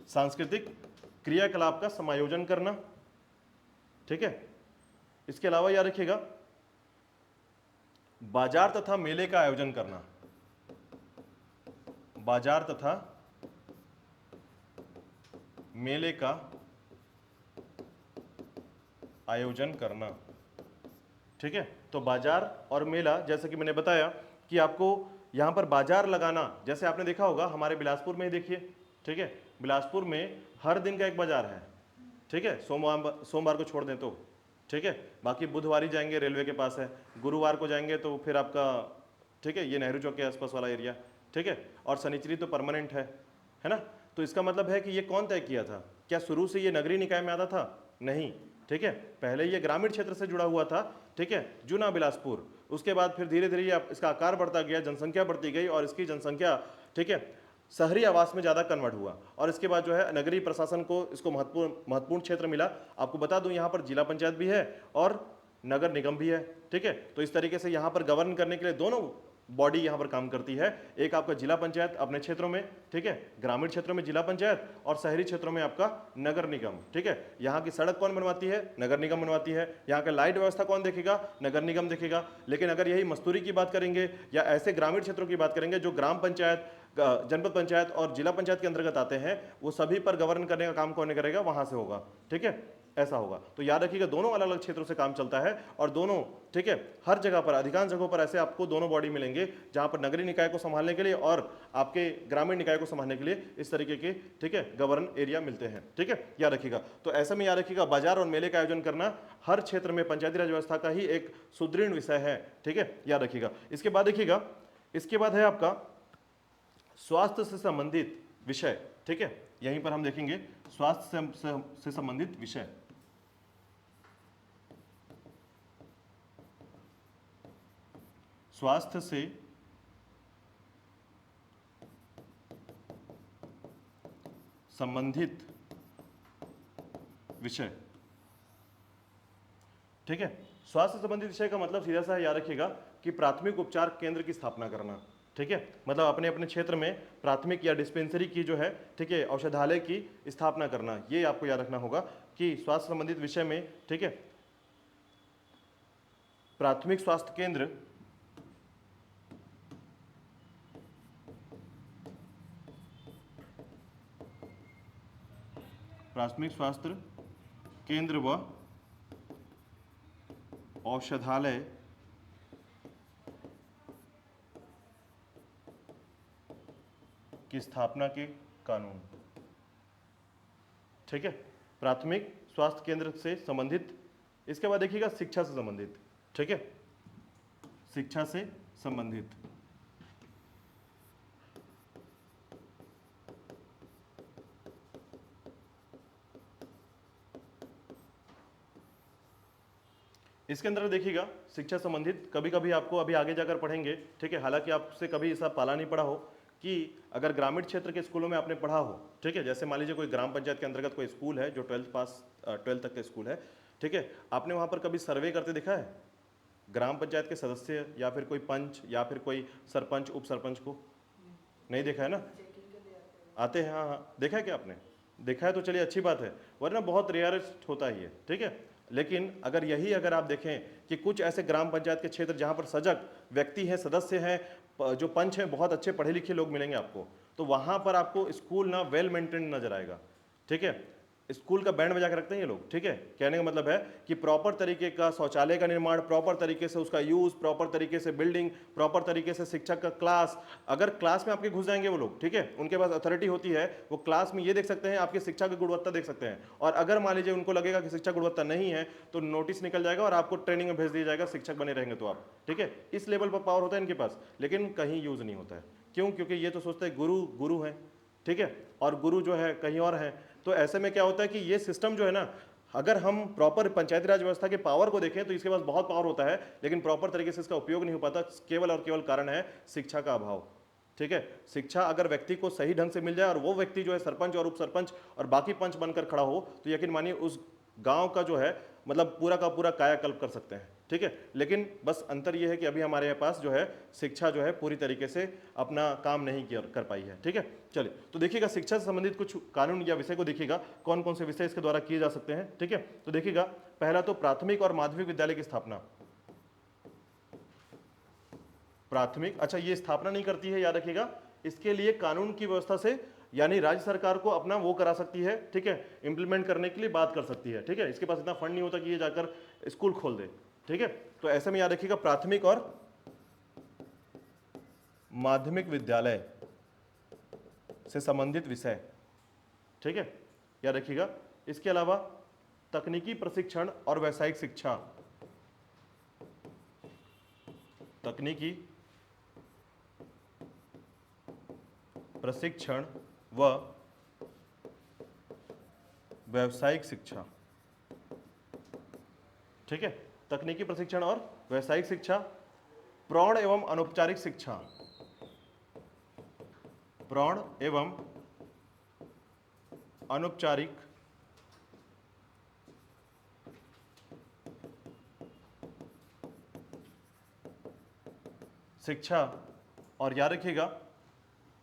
सांस्कृतिक क्रियाकलाप का समायोजन करना। ठीक है, इसके अलावा याद रखिएगा बाजार तथा मेले का आयोजन करना, बाजार तथा मेले का आयोजन करना। ठीक है, तो बाजार और मेला, जैसे कि मैंने बताया कि आपको यहां पर बाजार लगाना, जैसे आपने देखा होगा हमारे बिलासपुर में ही देखिए। ठीक है, बिलासपुर में हर दिन का एक बाजार है। ठीक है, सोमवार को छोड़ दें तो, ठीक है, बाकी बुधवार ही जाएंगे रेलवे के पास है, गुरुवार को जाएंगे तो फिर आपका, ठीक है, ये नेहरू चौक के आसपास वाला एरिया, ठीक है, और शनिचरी तो परमानेंट है ना। तो इसका मतलब है कि ये कौन तय किया था? क्या शुरू से ये नगरीय निकाय में आता था? नहीं। ठीक है, पहले ये ग्रामीण क्षेत्र से जुड़ा हुआ था। ठीक है, जूना बिलासपुर, उसके बाद फिर धीरे धीरे इसका आकार बढ़ता गया, जनसंख्या बढ़ती गई और इसकी जनसंख्या, ठीक है, शहरी आवास में ज़्यादा कन्वर्ट हुआ और इसके बाद जो है नगरीय प्रशासन को इसको महत्वपूर्ण क्षेत्र मिला। आपको बता दूं यहाँ पर जिला पंचायत भी है और नगर निगम भी है। ठीक है, तो इस तरीके से यहाँ पर गवर्न करने के लिए दोनों बॉडी यहाँ पर काम करती है। एक आपका जिला पंचायत अपने क्षेत्रों में, ठीक है, ग्रामीण क्षेत्रों में जिला पंचायत और शहरी क्षेत्रों में आपका नगर निगम। ठीक है, यहाँ की सड़क कौन बनवाती है? नगर निगम बनवाती है। यहाँ का लाइट व्यवस्था कौन देखेगा? नगर निगम देखेगा। लेकिन अगर यही मस्तूरी की बात करेंगे या ऐसे ग्रामीण क्षेत्रों की बात करेंगे जो ग्राम पंचायत, जनपद पंचायत और जिला पंचायत के अंतर्गत आते हैं, वो सभी पर गवर्न करने का काम कौन करेगा? वहां से होगा। ठीक है, ऐसा होगा। तो याद रखिएगा दोनों अलग अलग क्षेत्रों से काम चलता है और दोनों, ठीक है, हर जगह पर, अधिकांश जगहों पर ऐसे आपको दोनों बॉडी मिलेंगे जहां पर नगरीय निकाय को संभालने के लिए और आपके ग्रामीण निकाय को संभालने के लिए इस तरीके के, ठीक है, गवर्न एरिया मिलते हैं। ठीक है, याद रखिएगा। तो ऐसे में याद रखिएगा बाजार और मेले का आयोजन करना हर क्षेत्र में पंचायती राज व्यवस्था का ही एक सुदृढ़ विषय है। ठीक है, याद रखिएगा। इसके बाद देखिएगा, इसके बाद है आपका स्वास्थ्य से संबंधित विषय। ठीक है, यहीं पर हम देखेंगे स्वास्थ्य से संबंधित विषय। स्वास्थ्य से संबंधित विषय। ठीक है, स्वास्थ्य संबंधित विषय का मतलब सीधा सा याद रखिएगा कि प्राथमिक उपचार केंद्र की स्थापना करना। ठीक है, मतलब अपने अपने क्षेत्र में प्राथमिक या डिस्पेंसरी की जो है, ठीक है, औषधालय की स्थापना करना। ये आपको याद रखना होगा कि स्वास्थ्य संबंधित विषय में, ठीक है, प्राथमिक स्वास्थ्य केंद्र, प्राथमिक स्वास्थ्य केंद्र व औषधालय की स्थापना के कानून। ठीक है, प्राथमिक स्वास्थ्य केंद्र से संबंधित। इसके बाद देखिएगा शिक्षा से संबंधित। ठीक है, शिक्षा से संबंधित। इसके अंदर देखिएगा शिक्षा संबंधित, कभी कभी आपको अभी आगे जाकर पढ़ेंगे, ठीक है, हालांकि आपसे कभी ऐसा पाला नहीं पड़ा हो कि अगर ग्रामीण क्षेत्र के स्कूलों में आपने पढ़ा हो, ठीक है, जैसे मान लीजिए कोई ग्राम पंचायत के अंतर्गत कोई स्कूल है जो 12 तक का स्कूल है, ठीक है, आपने वहाँ पर कभी सर्वे करते देखा है ग्राम पंचायत के सदस्य या फिर कोई पंच या फिर कोई सरपंच उप सरपंच को? नहीं देखा है ना? आते हैं, हाँ हाँ, देखा है क्या आपने? देखा है तो चलिए अच्छी बात है, वरना बहुत रेयरेस्ट होता ही है। ठीक है, लेकिन अगर आप देखें कि कुछ ऐसे ग्राम पंचायत के क्षेत्र जहां पर सजग व्यक्ति हैं, सदस्य हैं, जो पंच हैं, बहुत अच्छे पढ़े लिखे लोग मिलेंगे आपको, तो वहां पर आपको स्कूल ना वेल मेंटेन नजर आएगा। ठीक है, स्कूल का बैंड बजा के रखते हैं ये लोग। ठीक है, कहने का मतलब है कि प्रॉपर तरीके का शौचालय का निर्माण, प्रॉपर तरीके से उसका यूज, प्रॉपर तरीके से बिल्डिंग, प्रॉपर तरीके से शिक्षक का क्लास। अगर क्लास में आपके घुस जाएंगे वो लोग, ठीक है, उनके पास अथॉरिटी होती है, वो क्लास में ये देख सकते हैं, आपकी शिक्षा की गुणवत्ता देख सकते हैं, और अगर मान लीजिए उनको लगेगा कि शिक्षा गुणवत्ता नहीं है तो नोटिस निकल जाएगा और आपको ट्रेनिंग में भेज दिया जाएगा, शिक्षक बने रहेंगे तो आप। ठीक है, इस लेवल पर पावर होता है इनके पास, लेकिन कहीं यूज नहीं होता है। क्यों? क्योंकि ये तो सोचते हैं गुरु गुरु हैं, ठीक है, और गुरु जो है कहीं और है। तो ऐसे में क्या होता है कि ये सिस्टम जो है ना, अगर हम प्रॉपर पंचायती राज व्यवस्था के पावर को देखें तो इसके पास बहुत पावर होता है, लेकिन प्रॉपर तरीके से इसका उपयोग नहीं हो पाता, केवल और केवल कारण है शिक्षा का अभाव। ठीक है, शिक्षा अगर व्यक्ति को सही ढंग से मिल जाए और वो व्यक्ति जो है सरपंच और उप सरपंच और बाकी पंच बनकर खड़ा हो, तो यकीन मानिए उस गांव का जो है मतलब पूरा का पूरा कायाकल्प कर सकते हैं। ठीक है, लेकिन बस अंतर यह है कि अभी हमारे पास जो है शिक्षा जो है पूरी तरीके से अपना काम नहीं कर पाई है। ठीक है, चलिए तो देखिएगा शिक्षा से संबंधित कुछ कानून या विषय को देखिएगा, कौन कौन से विषय इसके द्वारा किए जा सकते हैं। ठीक है, तो देखिएगा पहला तो प्राथमिक और माध्यमिक विद्यालय की स्थापना। प्राथमिक, अच्छा ये स्थापना नहीं करती है, याद रखिएगा, इसके लिए कानून की व्यवस्था से यानी राज्य सरकार को अपना वो करा सकती है। ठीक है, इंप्लीमेंट करने के लिए बात कर सकती है। ठीक है, इसके पास इतना फंड नहीं होता कि ये जाकर स्कूल खोल दे। ठीक है, तो ऐसे में याद रखिएगा प्राथमिक और माध्यमिक विद्यालय से संबंधित विषय। ठीक है, याद रखिएगा। इसके अलावा तकनीकी प्रशिक्षण और व्यावसायिक शिक्षा, तकनीकी प्रशिक्षण व व्यावसायिक शिक्षा। ठीक है, तकनीकी प्रशिक्षण और व्यावसायिक शिक्षा, प्रौढ़ एवं अनौपचारिक शिक्षा, प्रौढ़ एवं अनौपचारिक शिक्षा। और याद रखिएगा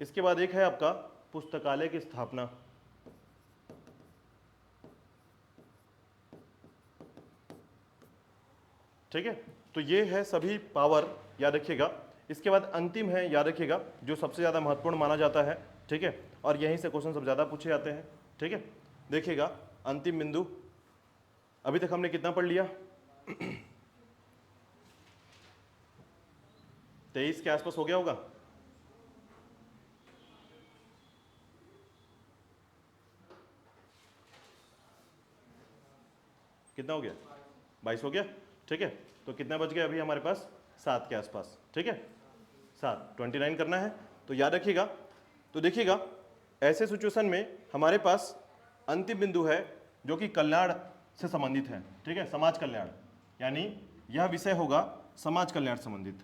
इसके बाद एक है आपका पुस्तकालय की स्थापना। ठीक है, तो ये है सभी पावर, याद रखिएगा। इसके बाद अंतिम है, याद रखिएगा, जो सबसे ज़्यादा महत्वपूर्ण माना जाता है। ठीक है, और यहीं से क्वेश्चन सब ज़्यादा पूछे जाते हैं। ठीक है, देखिएगा अंतिम बिंदु, अभी तक हमने कितना पढ़ लिया 23 के आसपास हो गया होगा। कितना हो गया, 22 हो गया। ठीक है, तो कितना बच गया अभी हमारे पास, 7 के आसपास। ठीक है, 7, 29 करना है। तो याद रखिएगा, तो देखिएगा ऐसे सिचुएशन में हमारे पास अंतिम बिंदु है जो कि कल्याण से संबंधित है। ठीक है, समाज कल्याण, यानी यह विषय होगा समाज कल्याण संबंधित।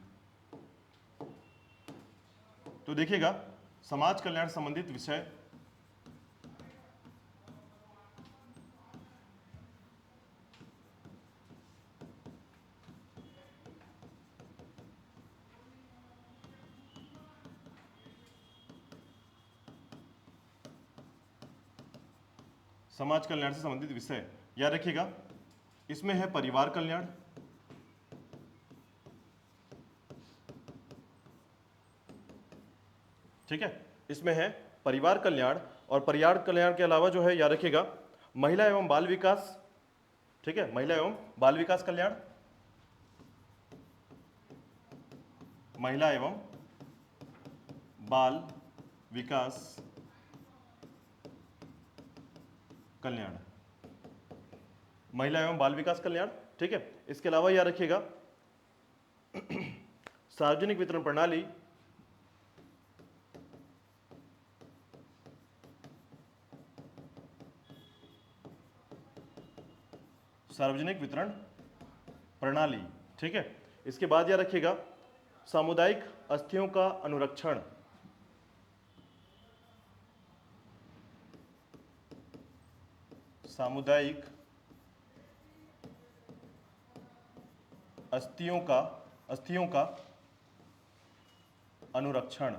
तो देखिएगा समाज कल्याण संबंधित विषय, समाज कल्याण से संबंधित विषय, याद रखिएगा इसमें है परिवार कल्याण, ठीक है, इसमें है परिवार कल्याण, और परिवार कल्याण के अलावा जो है याद रखिएगा महिला एवं बाल विकास। ठीक है, महिला एवं बाल विकास कल्याण, महिला एवं बाल विकास कल्याण, महिला एवं बाल विकास कल्याण। ठीक है, इसके अलावा याद रखिएगा सार्वजनिक वितरण प्रणाली, सार्वजनिक वितरण प्रणाली। ठीक है, इसके बाद याद रखिएगा सामुदायिक अस्थियों का अनुरक्षण, सामुदायिक अस्थियों का अनुरक्षण।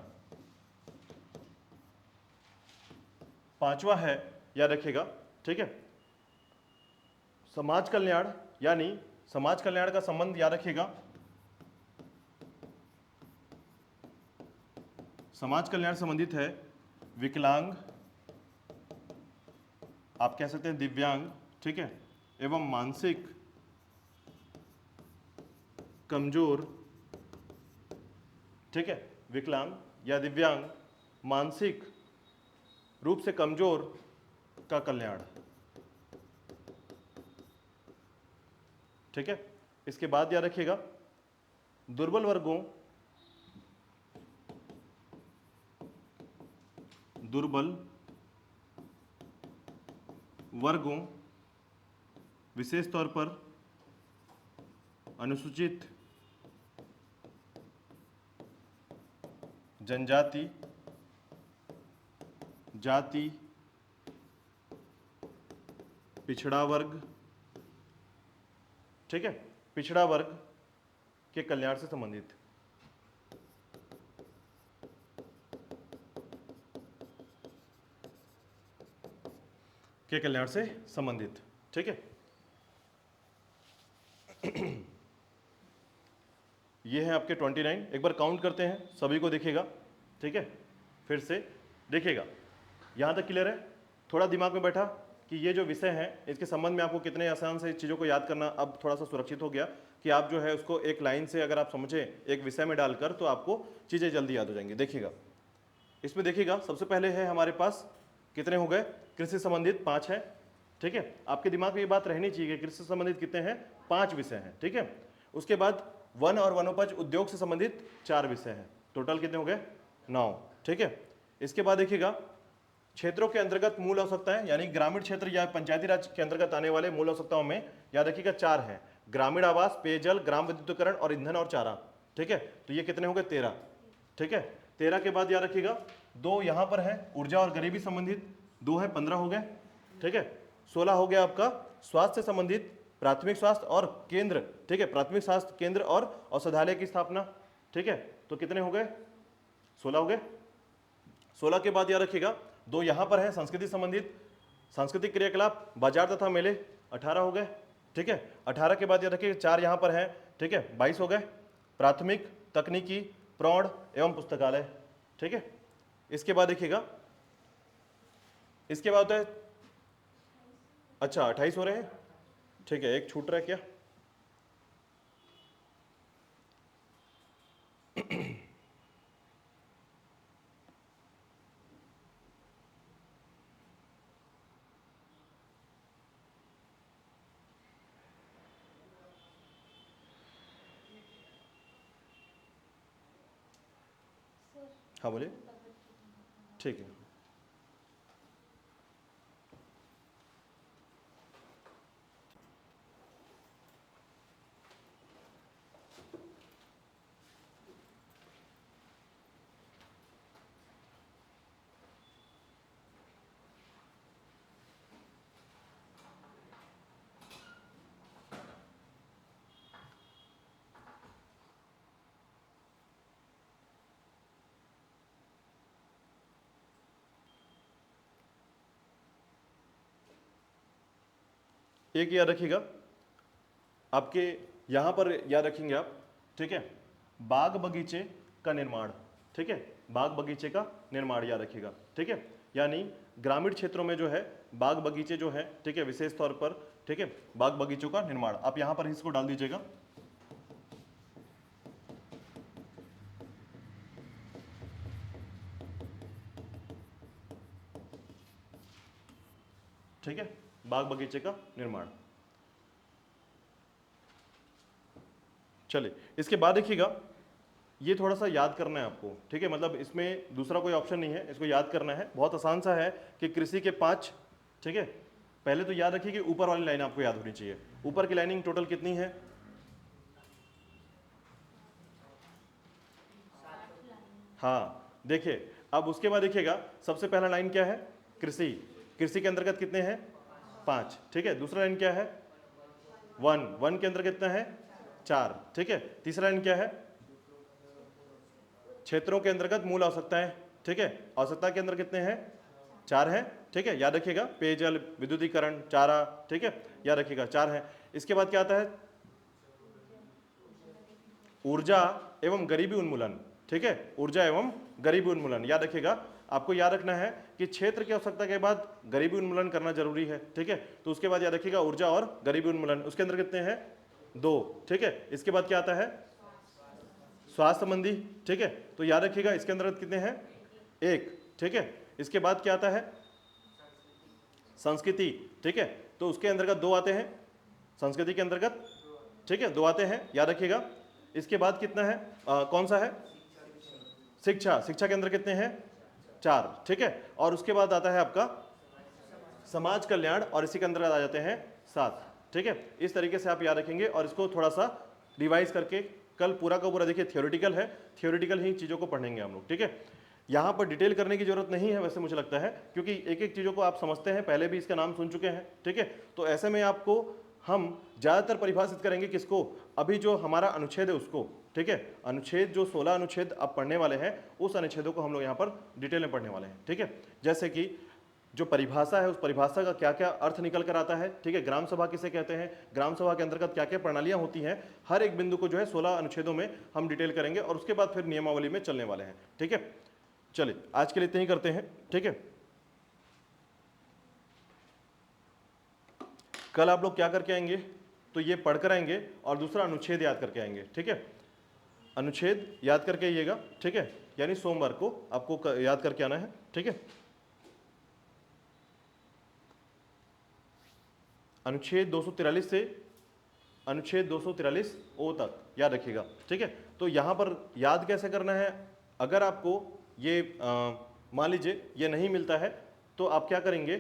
पांचवा है, याद रखिएगा, ठीक है, समाज कल्याण, यानी समाज कल्याण का संबंध याद रखिएगा, समाज कल्याण संबंधित है विकलांग, आप कह सकते हैं दिव्यांग, ठीक है, एवं मानसिक कमजोर। ठीक है, विकलांग या दिव्यांग, मानसिक रूप से कमजोर का कल्याण। ठीक है, इसके बाद याद रखिएगा दुर्बल वर्गों, विशेष तौर पर अनुसूचित जनजाति, जाति, पिछड़ा वर्ग, ठीक है, पिछड़ा वर्ग के कल्याण से संबंधित, के कल्याण से संबंधित, ठीक है। ये है आपके 29। एक बार काउंट करते हैं, सभी को देखिएगा, ठीक है, फिर से देखिएगा। यहाँ तक क्लियर है? थोड़ा दिमाग में बैठा कि ये जो विषय है इसके संबंध में आपको कितने आसान से चीज़ों को याद करना अब थोड़ा सा सुरक्षित हो गया कि आप जो है उसको एक लाइन से अगर आप समझें एक विषय में डालकर तो आपको चीज़ें जल्दी याद हो जाएंगी। देखिएगा, इसमें देखिएगा, सबसे पहले है हमारे पास कितने हो गए, कृषि संबंधित 5 है, ठीक है। आपके दिमाग में ये बात रहनी चाहिए कि कृषि संबंधित कितने हैं, 5 विषय हैं, ठीक है। उसके बाद वन और वनोपज उद्योग से संबंधित 4 विषय हैं, टोटल कितने हो गए, 9, ठीक है। इसके बाद देखिएगा क्षेत्रों के अंतर्गत मूल आवश्यकताएं, यानी ग्रामीण क्षेत्र या पंचायती राज के अंतर्गत आने वाले मूल आवश्यकताओं में याद रखिएगा 4 हैं, ग्रामीण आवास, पेयजल, ग्राम विद्युतीकरण और ईंधन और चारा, ठीक है। तो ये कितने हो गए, 13, ठीक है। 13 के बाद याद रखिएगा 2 यहाँ पर है ऊर्जा और गरीबी संबंधित, 2 है, 15 हो गए, ठीक है। 16 हो गया आपका स्वास्थ्य से संबंधित, प्राथमिक स्वास्थ्य और केंद्र, ठीक है, प्राथमिक स्वास्थ्य केंद्र और औषधालय की स्थापना, ठीक है। तो कितने हो गए, 16 हो गए। 16 के बाद याद रखिएगा 2 यहाँ पर है संस्कृति संबंधित, सांस्कृतिक क्रियाकलाप, बाजार तथा मेले, 18 हो गए, ठीक है। 18 के बाद याद रखिएगा 4 यहाँ पर है, ठीक है, 22 हो गए, प्राथमिक, तकनीकी, प्रौढ़ एवं पुस्तकालय, ठीक है। इसके बाद देखिएगा, इसके बाद होता है, अच्छा 28 हो रहे हैं, ठीक है, एक छूट रहा है क्या, हाँ बोलिए, ठीक है। एक याद रखिएगा, आपके यहां पर याद रखेंगे आप, ठीक है, बाग बगीचे का निर्माण, ठीक है, बाग बगीचे का निर्माण याद रखिएगा, ठीक है। यानी ग्रामीण क्षेत्रों में जो है बाग बगीचे जो है, ठीक है, विशेष तौर पर, ठीक है, बाग बगीचों का निर्माण, आप यहां पर इसको डाल दीजिएगा, ठीक है, बाग बगीचे का निर्माण। चलिए, इसके बाद देखिएगा, ये थोड़ा सा याद करना है आपको, ठीक है, मतलब इसमें दूसरा कोई ऑप्शन नहीं है, इसको याद करना है, बहुत आसान सा है कि कृषि के 5, ठीक है। पहले तो याद रखिए कि ऊपर वाली लाइन आपको याद होनी चाहिए, ऊपर की लाइनिंग टोटल कितनी है, 7 हाँ, देखिए अब उसके बाद देखिएगा सबसे पहला लाइन क्या है, कृषि, कृषि के अंतर्गत कितने हैं, 5, ठीक है। दूसरा लाइन क्या है, वन, वन के अंतर्गत कितना है, 4, ठीक है। तीसरा लाइन क्या है, क्षेत्रों के अंतर्गत मूल आवश्यकताएं, ठीक है, आवश्यकता के अंदर कितने हैं, 4 हैं, ठीक है। याद रखिएगा पेयजल, विद्युतीकरण, चारा, ठीक है, याद रखिएगा 4 है। इसके बाद क्या आता है, ऊर्जा एवं गरीबी उन्मूलन, ठीक है, ऊर्जा एवं गरीबी उन्मूलन, याद रखिएगा, आपको याद रखना है कि क्षेत्र की आवश्यकता के बाद गरीबी उन्मूलन करना जरूरी है, ठीक है। तो उसके बाद याद रखिएगा ऊर्जा और गरीबी उन्मूलन, उसके अंदर कितने हैं, 2, ठीक है। इसके बाद क्या आता है, स्वास्थ्य संबंधी, ठीक है, तो याद रखिएगा इसके अंदर कितने हैं, 1, ठीक है। इसके बाद क्या आता है, संस्कृति, ठीक है, तो उसके अंतर्गत 2 आते हैं, संस्कृति के अंतर्गत, ठीक है, 2 आते हैं, याद रखिएगा। इसके बाद कितना है, कौन सा है, शिक्षा, शिक्षा के अंदर कितने हैं, 4, ठीक है। और उसके बाद आता है आपका समाज कल्याण और इसी के अंतर्गत आ जाते हैं 7, ठीक है। इस तरीके से आप याद रखेंगे और इसको थोड़ा सा रिवाइज करके कल पूरा का पूरा देखिए थियोरिटिकल है, थियोरिटिकल ही चीज़ों को पढ़ेंगे हम लोग, ठीक है। यहाँ पर डिटेल करने की जरूरत नहीं है वैसे मुझे लगता है, क्योंकि एक एक चीज़ों को आप समझते हैं, पहले भी इसका नाम सुन चुके हैं, ठीक है। तो ऐसे में आपको हम ज़्यादातर परिभाषित करेंगे किसको, अभी जो हमारा अनुच्छेद है उसको, ठीक है। अनुच्छेद जो 16 अनुच्छेद आप पढ़ने वाले हैं उस अनुच्छेदों को हम लोग यहाँ पर डिटेल में पढ़ने वाले हैं, ठीक है। जैसे कि जो परिभाषा है उस परिभाषा का क्या क्या अर्थ निकल कर आता है, ठीक है। ग्राम सभा किसे कहते हैं, ग्राम सभा के अंतर्गत क्या क्या प्रणालियां होती हैं, हर एक बिंदु को जो है 16 अनुच्छेदों में हम डिटेल करेंगे और उसके बाद फिर नियमावली में चलने वाले हैं, ठीक है। चलिए आज के लिए इतना ही करते हैं, ठीक है। कल आप लोग क्या करके आएंगे, तो ये पढ़कर आएंगे और दूसरा अनुच्छेद याद करके आएंगे, ठीक है। अनुच्छेद याद करके आइएगा, ठीक है। यानी सोमवार को आपको याद करके आना है, ठीक है। अनुच्छेद 243 से अनुच्छेद 243 ओ तक याद रखिएगा, ठीक है। तो यहाँ पर याद कैसे करना है, अगर आपको ये मान लीजिए ये नहीं मिलता है तो आप क्या करेंगे,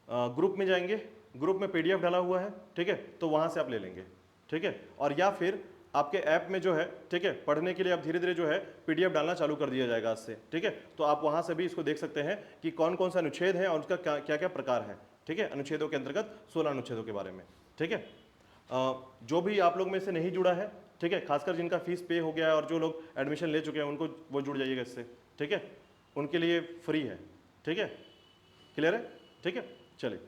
ग्रुप में जाएंगे, ग्रुप में पीडीएफ डाला हुआ है, ठीक है, तो वहाँ से आप ले लेंगे, ठीक है। और या फिर आपके ऐप में जो है, ठीक है, पढ़ने के लिए आप धीरे धीरे जो है पीडीएफ डालना चालू कर दिया जाएगा आज से, ठीक है। तो आप वहाँ से भी इसको देख सकते हैं कि कौन कौन सा अनुच्छेद है और उसका क्या क्या प्रकार है, ठीक है। अनुच्छेदों के अंतर्गत 16 अनुच्छेदों के बारे में, ठीक है। जो भी आप लोग में से नहीं जुड़ा है, ठीक है, खासकर जिनका फीस पे हो गया है और जो लोग एडमिशन ले चुके हैं उनको वो जुड़ जाइएगा इससे, ठीक है। उनके लिए फ्री है, ठीक है, क्लियर है, ठीक है। चलिए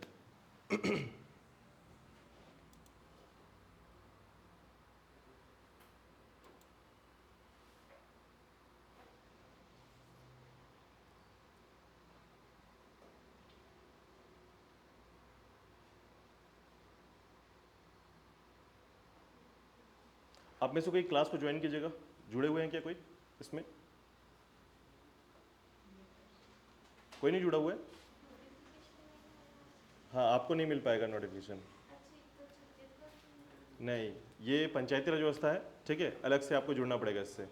आप में से कोई क्लास को ज्वाइन कीजिएगा, जुड़े हुए हैं क्या कोई इसमें, कोई नहीं जुड़ा हुआ है, हाँ आपको नहीं मिल पाएगा नोटिफिकेशन, नहीं ये पंचायती राज व्यवस्था है, ठीक है, अलग से आपको जुड़ना पड़ेगा इससे।